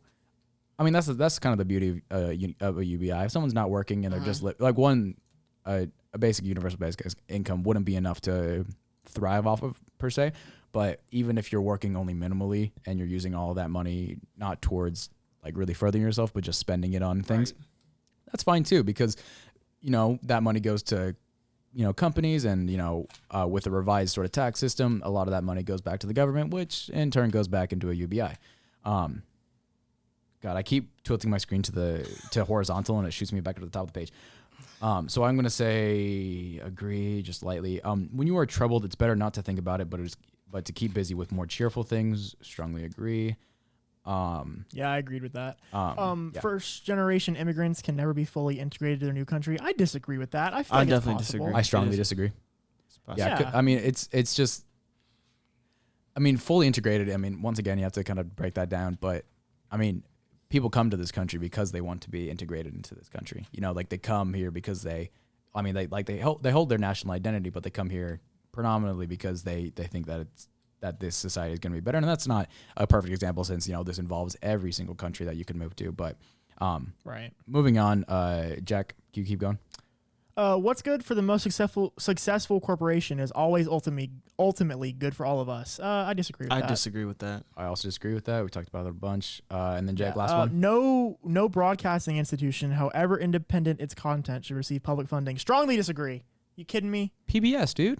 I mean, that's kind of the beauty of a UBI. If someone's not working and they're just a basic universal basic income wouldn't be enough to thrive off of per se. But even if you're working only minimally and you're using all of that money not towards like really furthering yourself, but just spending it on things, that's fine too, because that money goes to companies, and with a revised sort of tax system, a lot of that money goes back to the government, which in turn goes back into a UBI. God, I keep tilting my screen to horizontal, and it shoots me back to the top of the page. So I'm going to say agree just lightly. When you are troubled, it's better not to think about it, but to keep busy with more cheerful things. Strongly agree. Yeah, I agreed with that. Yeah. First generation immigrants can never be fully integrated to their new country. I disagree with that. I feel I like definitely it's possible. disagree. I strongly disagree. Yeah, Yeah. I mean, it's just, I mean, fully integrated. I mean, once again, you have to kind of break that down. But I mean, people come to this country because they want to be integrated into this country. Like they come here because they hold their national identity, but they come here predominantly because they think that this society is going to be better. And that's not a perfect example, since this involves every single country that you can move to. But Right. moving on, Jack, can you keep going? What's good for the most successful corporation is always ultimately good for all of us. I disagree with that. I disagree with that. I also disagree with that. We talked about it a bunch. And then Jack, last Yeah, one. No broadcasting institution, however independent its content, should receive public funding. Strongly disagree. You kidding me? PBS, dude.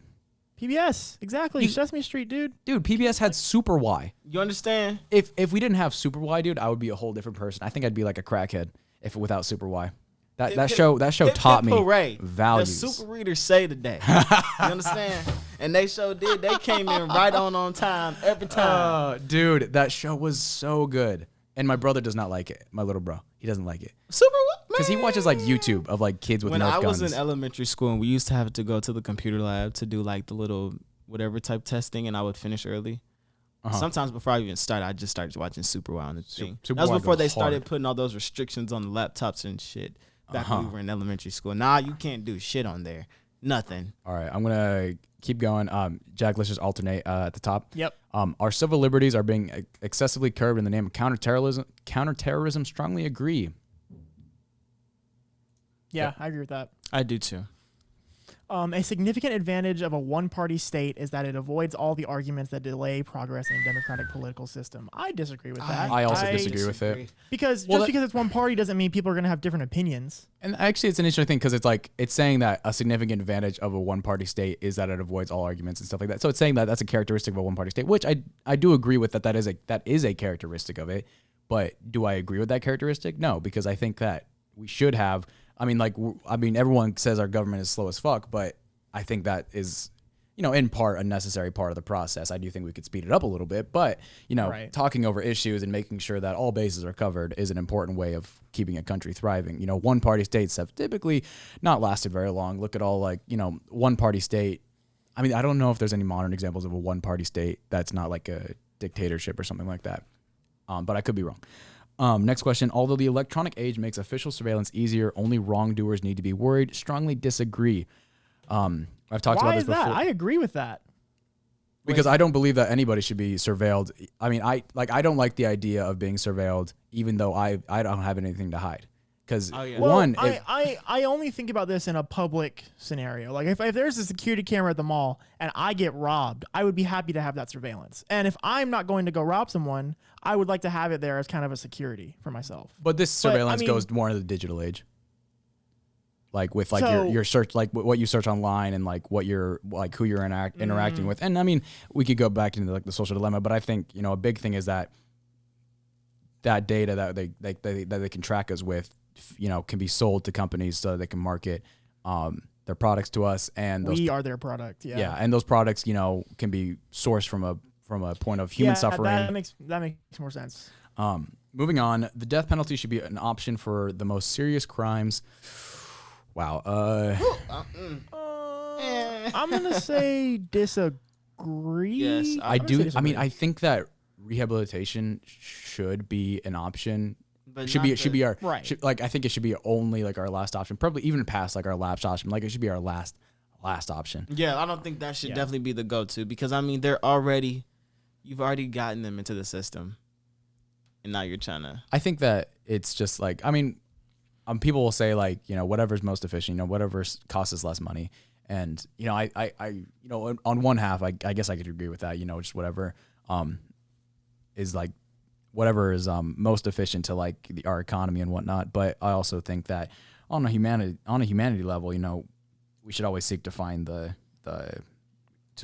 PBS, exactly. Sesame Street, dude. Dude, PBS had Super Y. You understand? If we didn't have Super Y, dude, I would be a whole different person. I think I'd be like a crackhead without Super Y. That show taught me values. The super readers say today. You understand? And they did. They came in right on time every time. Dude, that show was so good. And my brother does not like it. My little bro, he doesn't like it. Super what? Because he watches like YouTube of like kids with When Nerf I guns. was in elementary school, and we used to have to go to the computer lab to do like the little whatever type testing, and I would finish early. Sometimes before I even started, I just started watching Super Y on the thing. Super That was Y before goes they started hard. putting all those restrictions on the laptops and shit. Back when we were in elementary school. Nah, you can't do shit on there. Nothing. All right, I'm gonna keep going. Jack, let's just alternate at the top. Yep. Our civil liberties are being excessively curbed in the name of counterterrorism. Counterterrorism, strongly agree. Yeah, I agree with that. I do too. A significant advantage of a one-party state is that it avoids all the arguments that delay progress in a democratic political system. I disagree with that. I also disagree with it. Because Well, because it's one party doesn't mean people are going to have different opinions. And actually, it's an interesting thing, because it's saying that a significant advantage of a one-party state is that it avoids all arguments and stuff like that. So it's saying that that's a characteristic of a one-party state, which I do agree with that is a characteristic of it. But do I agree with that characteristic? No, because I think that we should have. I mean, everyone says our government is slow as fuck, but I think that is, in part a necessary part of the process. I do think we could speed it up a little bit, but, Right. talking over issues and making sure that all bases are covered is an important way of keeping a country thriving. One-party states have typically not lasted very long. Look at all one-party state. I mean, I don't know if there's any modern examples of a one-party state that's not like a dictatorship or something like that, but I could be wrong. Next question. Although the electronic age makes official surveillance easier, only wrongdoers need to be worried. Strongly disagree. I've talked Why about this is that? before. I agree with that. Because I don't believe that anybody should be surveilled. I mean, I don't like the idea of being surveilled, even though I don't have anything to hide. Because Well, I only think about this in a public scenario. Like if there's a security camera at the mall and I get robbed, I would be happy to have that surveillance. And if I'm not going to go rob someone, I would like to have it there as kind of a security for myself. But this surveillance goes more into the digital age. Like with like your search, like what you search online and like what you're like who you're interacting with. And I mean, we could go back into like the social dilemma, but I think a big thing is that data that they can track us with, can be sold to companies so they can market their products to us, and we are their product. Yeah, and those products, can be sourced from a point of human suffering. That makes more sense. Moving on, the death penalty should be an option for the most serious crimes. Wow. I'm gonna say disagree. Yes, I do. I mean, I think that rehabilitation should be an option. But should be our right. I think it should be only like our last option. Probably even past like our last option. Like it should be our last option. Yeah, I don't think that should definitely be the go-to, because I mean you've already gotten them into the system, and now you're trying to. I think that it's just like, I mean, people will say like, whatever's most efficient, whatever costs us less money. And, I on one half, I guess I could agree with that, just whatever, is like, whatever is, most efficient to like our economy and whatnot. But I also think that on a humanity level, we should always seek to find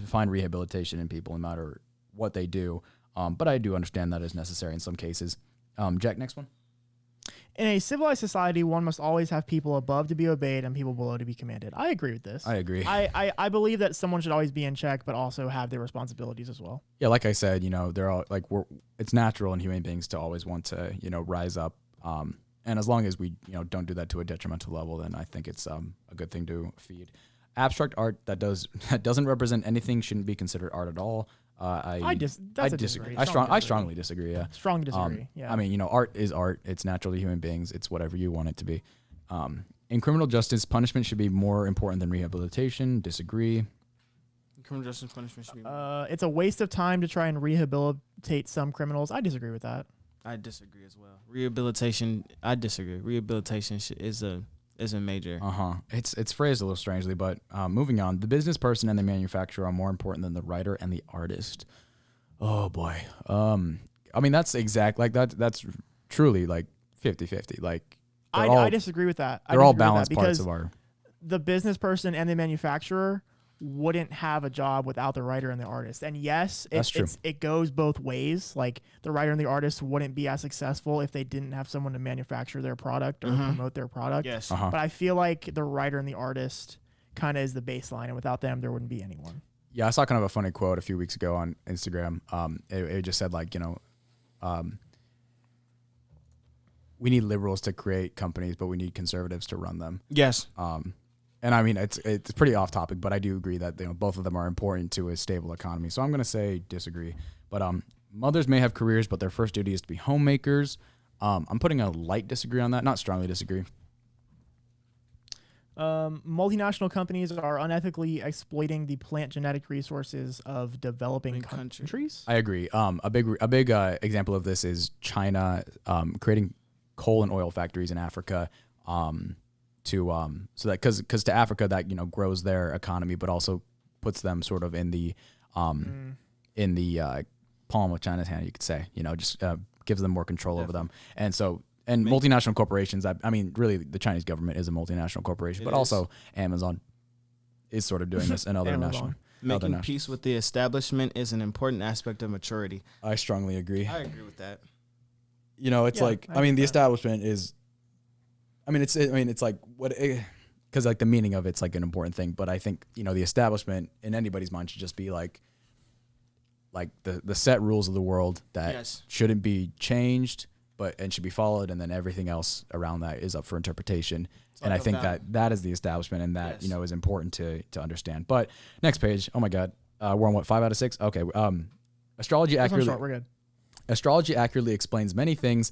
find rehabilitation in people, no matter what they do. But I do understand that is necessary in some cases. Jack, next one. In a civilized society, one must always have people above to be obeyed and people below to be commanded. I agree with this. I agree. I believe that someone should always be in check, but also have their responsibilities as well. Yeah, like I said, they're all like it's natural in human beings to always want to, rise up. And as long as we, don't do that to a detrimental level, then I think it's a good thing to feed. Abstract art that doesn't represent anything shouldn't be considered art at all. I disagree. I strongly disagree. Yeah, strongly disagree. Yeah. I mean, art is art. It's natural to human beings. It's whatever you want it to be. In criminal justice, punishment should be more important than rehabilitation. Disagree. Criminal justice punishment should be. It's a waste of time to try and rehabilitate some criminals. I disagree with that. I disagree as well. Rehabilitation. I disagree. Rehabilitation is a major. It's phrased a little strangely, but moving on. The business person and the manufacturer are more important than the writer and the artist. Oh boy. I mean, that's exact. Like that's truly like 50-50. Like I disagree with that. They're all balanced parts of our. The business person and the manufacturer wouldn't have a job without the writer and the artist. And yes, it goes both ways. Like the writer and the artist wouldn't be as successful if they didn't have someone to manufacture their product or promote their product. Yes. But I feel like the writer and the artist kind of is the baseline, and without them, there wouldn't be anyone. Yeah, I saw kind of a funny quote a few weeks ago on Instagram. It just said like, we need liberals to create companies, but we need conservatives to run them. Yes. And I mean, it's pretty off topic, but I do agree that both of them are important to a stable economy. So I'm going to say disagree. But mothers may have careers, but their first duty is to be homemakers. I'm putting a light disagree on that, not strongly disagree. Multinational companies are unethically exploiting the plant genetic resources of developing countries. I agree. A big example of this is China creating coal and oil factories in Africa. So that because to Africa that grows their economy, but also puts them sort of in the palm of China's hand, you could say. Just gives them more control over them. And so multinational corporations. I mean, really, the Chinese government is a multinational corporation, but also Amazon is sort of doing this, and other national. Making peace with the establishment is an important aspect of maturity. I strongly agree. I agree with that. The establishment is. It's like what, because like the meaning of it's like an important thing, but I think the establishment in anybody's mind should just be like the set rules of the world that shouldn't be changed, and should be followed, and then everything else around that is up for interpretation. And I think that is the establishment, and that is important to understand. But next page, oh my God, we're on what, 5 out of 6? Okay, astrology accurately. We're good. Astrology accurately explains many things.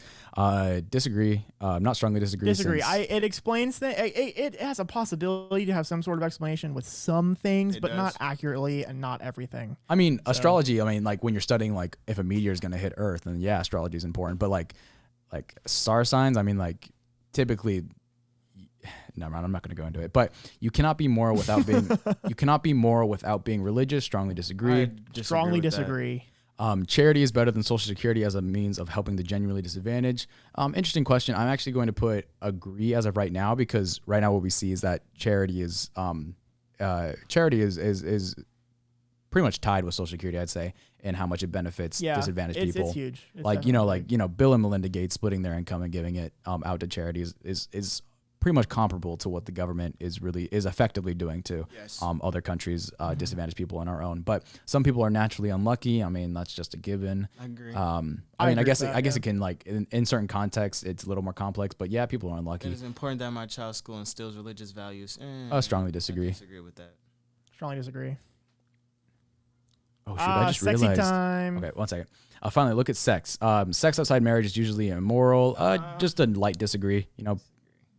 Disagree. Not strongly disagree. Disagree. It explains it has a possibility to have some sort of explanation with some things, but not accurately and not everything. I mean, astrology. I mean, like when you're studying, like if a meteor is going to hit Earth, then astrology is important. But like star signs. I mean, like typically, never mind, I'm not going to go into it, but you cannot be moral without being religious. Strongly disagree. Strongly disagree. Charity is better than Social Security as a means of helping the genuinely disadvantaged. Interesting question. I'm actually going to put agree as of right now, because right now what we see is that charity is pretty much tied with Social Security, I'd say, and how much it benefits disadvantaged people. It's huge. It's Bill and Melinda Gates splitting their income and giving it out to charities is pretty much comparable to what the government is effectively doing to other countries, disadvantaged people and our own. But some people are naturally unlucky. I mean, that's just a given. I agree. I guess it can, like, in certain contexts it's a little more complex, but yeah, people are unlucky. It is important that my child's school instills religious values. I strongly disagree. I disagree with that. Strongly disagree. Oh shoot! I just sexy realized. time. Okay, 1 second. Finally, look at sex. Sex outside marriage is usually immoral. Just a light disagree.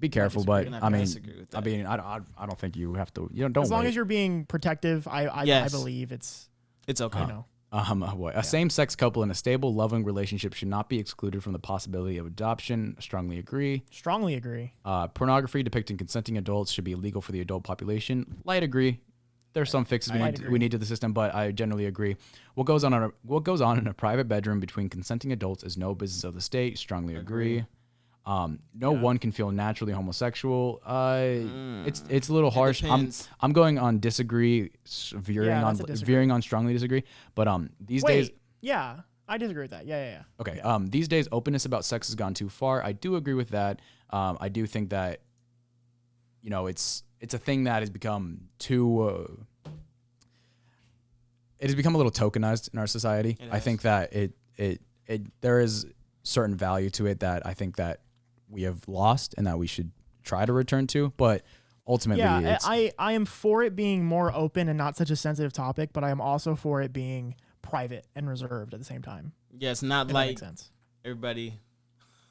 Be careful, but I don't think you have to. Don't. As long as you're being protective, I believe it's okay. A same-sex couple in a stable, loving relationship should not be excluded from the possibility of adoption. Strongly agree. Strongly agree. Pornography depicting consenting adults should be illegal for the adult population. Light agree. There's some fixes we need to the system, but I generally agree. What goes on in a private bedroom between consenting adults is no business of the state. Strongly agree. No one can feel naturally homosexual. It's a little harsh. I'm going on disagree, veering on strongly disagree. But these days, yeah, I disagree with that. Yeah. Okay. Yeah. These days, openness about sex has gone too far. I do agree with that. I do think that, it's a thing that has become too. It has become a little tokenized in our society. I think that there is certain value to it that I think that we have lost and that we should try to return to, but ultimately, I am for it being more open and not such a sensitive topic, but I am also for it being private and reserved at the same time. Yeah, it's not like everybody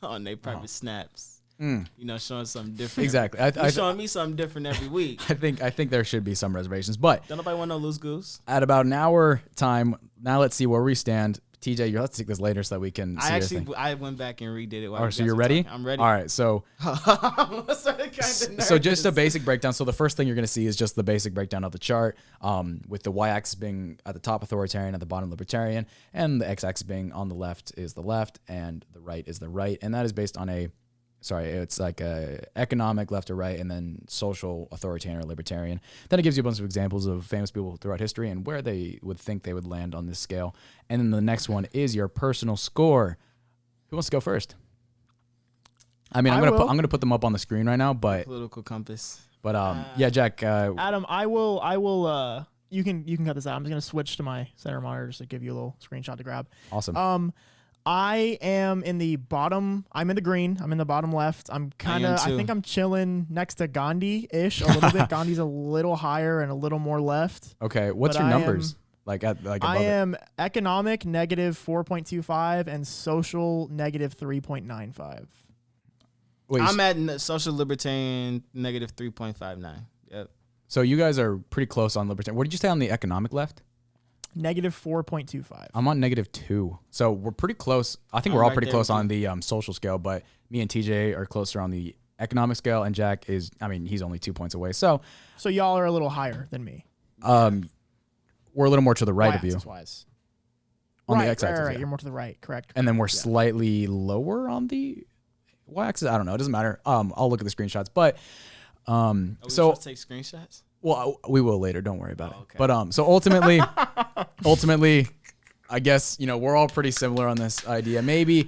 on their private snaps. Showing something different. Exactly. You're showing me something different every week. I think there should be some reservations, but don't nobody want no loose goose. At about an hour time, now let's see where we stand. TJ, you'll have to take this later so that we can see I went back and redid it. All right, so you're ready? I'm ready. All right, so so just a basic breakdown. So the first thing you're going to see is just the basic breakdown of the chart, with the y-axis being at the top authoritarian, at the bottom libertarian, and the x-axis being on the left is the left, and the right is the right, and that is based on it's like a economic left or right, and then social authoritarian or libertarian. Then it gives you a bunch of examples of famous people throughout history and where they would think they would land on this scale. And then the next one is your personal score. Who wants to go first? I mean, I'm gonna put them up on the screen right now, but political compass. But Jack. Adam, I will. You can cut this out. I'm just gonna switch to my center monitor just to give you a little screenshot to grab. Awesome. I am in the bottom. I'm in the green. I'm in the bottom left. I think I'm chilling next to Gandhi-ish a little bit. Gandhi's a little higher and a little more left. Okay. What's your numbers? I am economic negative 4.25 and social negative 3.95. Wait, I'm at social libertarian negative 3.59. Yep. So you guys are pretty close on libertarian. What did you say on the economic left? Negative 4.25. I'm on -2. So we're pretty close. I think we're all pretty close on the social scale, but me and TJ are closer on the economic scale, and Jack is, he's only 2 points away. So y'all are a little higher than me. We're a little more to the right of you. Wise. On the x-axis. Right. You're more to the right. Correct. And then we're slightly lower on the y-axis. I don't know. It doesn't matter. I'll look at the screenshots. But so take screenshots. Well, we will later. Don't worry about it. Okay. But so ultimately, I guess we're all pretty similar on this idea. Maybe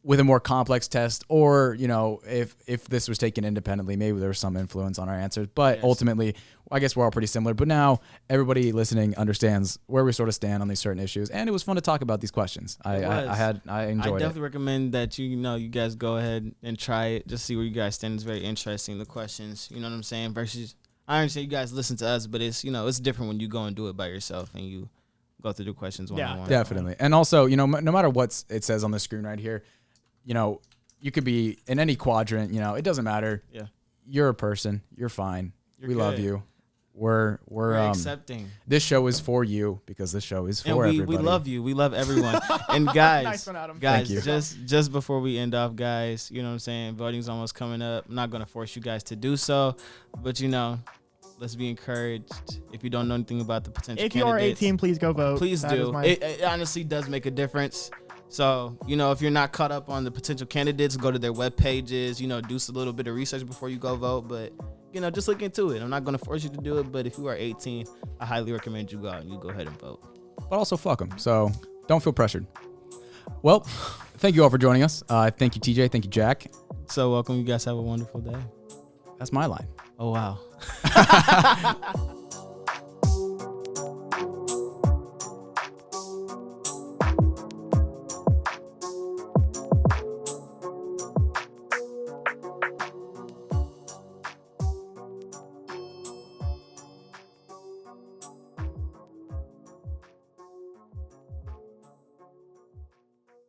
with a more complex test, or if this was taken independently, maybe there was some influence on our answers. But ultimately, I guess we're all pretty similar. But now everybody listening understands where we sort of stand on these certain issues, and it was fun to talk about these questions. I enjoyed it. I definitely recommend that you guys go ahead and try it. Just see where you guys stand. It's very interesting. The questions, you know what I'm saying, versus. I understand you guys listen to us, but it's it's different when you go and do it by yourself and you go through the questions one-on-one. Definitely. And also, no matter what it says on the screen right here, you could be in any quadrant, it doesn't matter. Yeah. You're a person. You're fine. We love you. We're accepting. This show is for you because this show is for And everybody. we love you. We love everyone. And guys, Nice one, Adam. guys, Thank you. just before we end off, guys, you know what I'm saying? Voting's almost coming up. I'm not gonna force you guys to do so, but let's be encouraged. If you don't know anything about the potential If you are candidates, 18, please go vote. please That is do. my- It honestly does make a difference. So, if you're not caught up on the potential candidates, go to their web pages, do a little bit of research before you go vote. But, just look into it. I'm not going to force you to do it, but if you are 18, I highly recommend you go out and you go ahead and vote. But also fuck them. So don't feel pressured. Well, thank you all for joining us. Thank you, TJ. Thank you, Jack. So welcome. You guys have a wonderful day. That's my line. Oh, wow.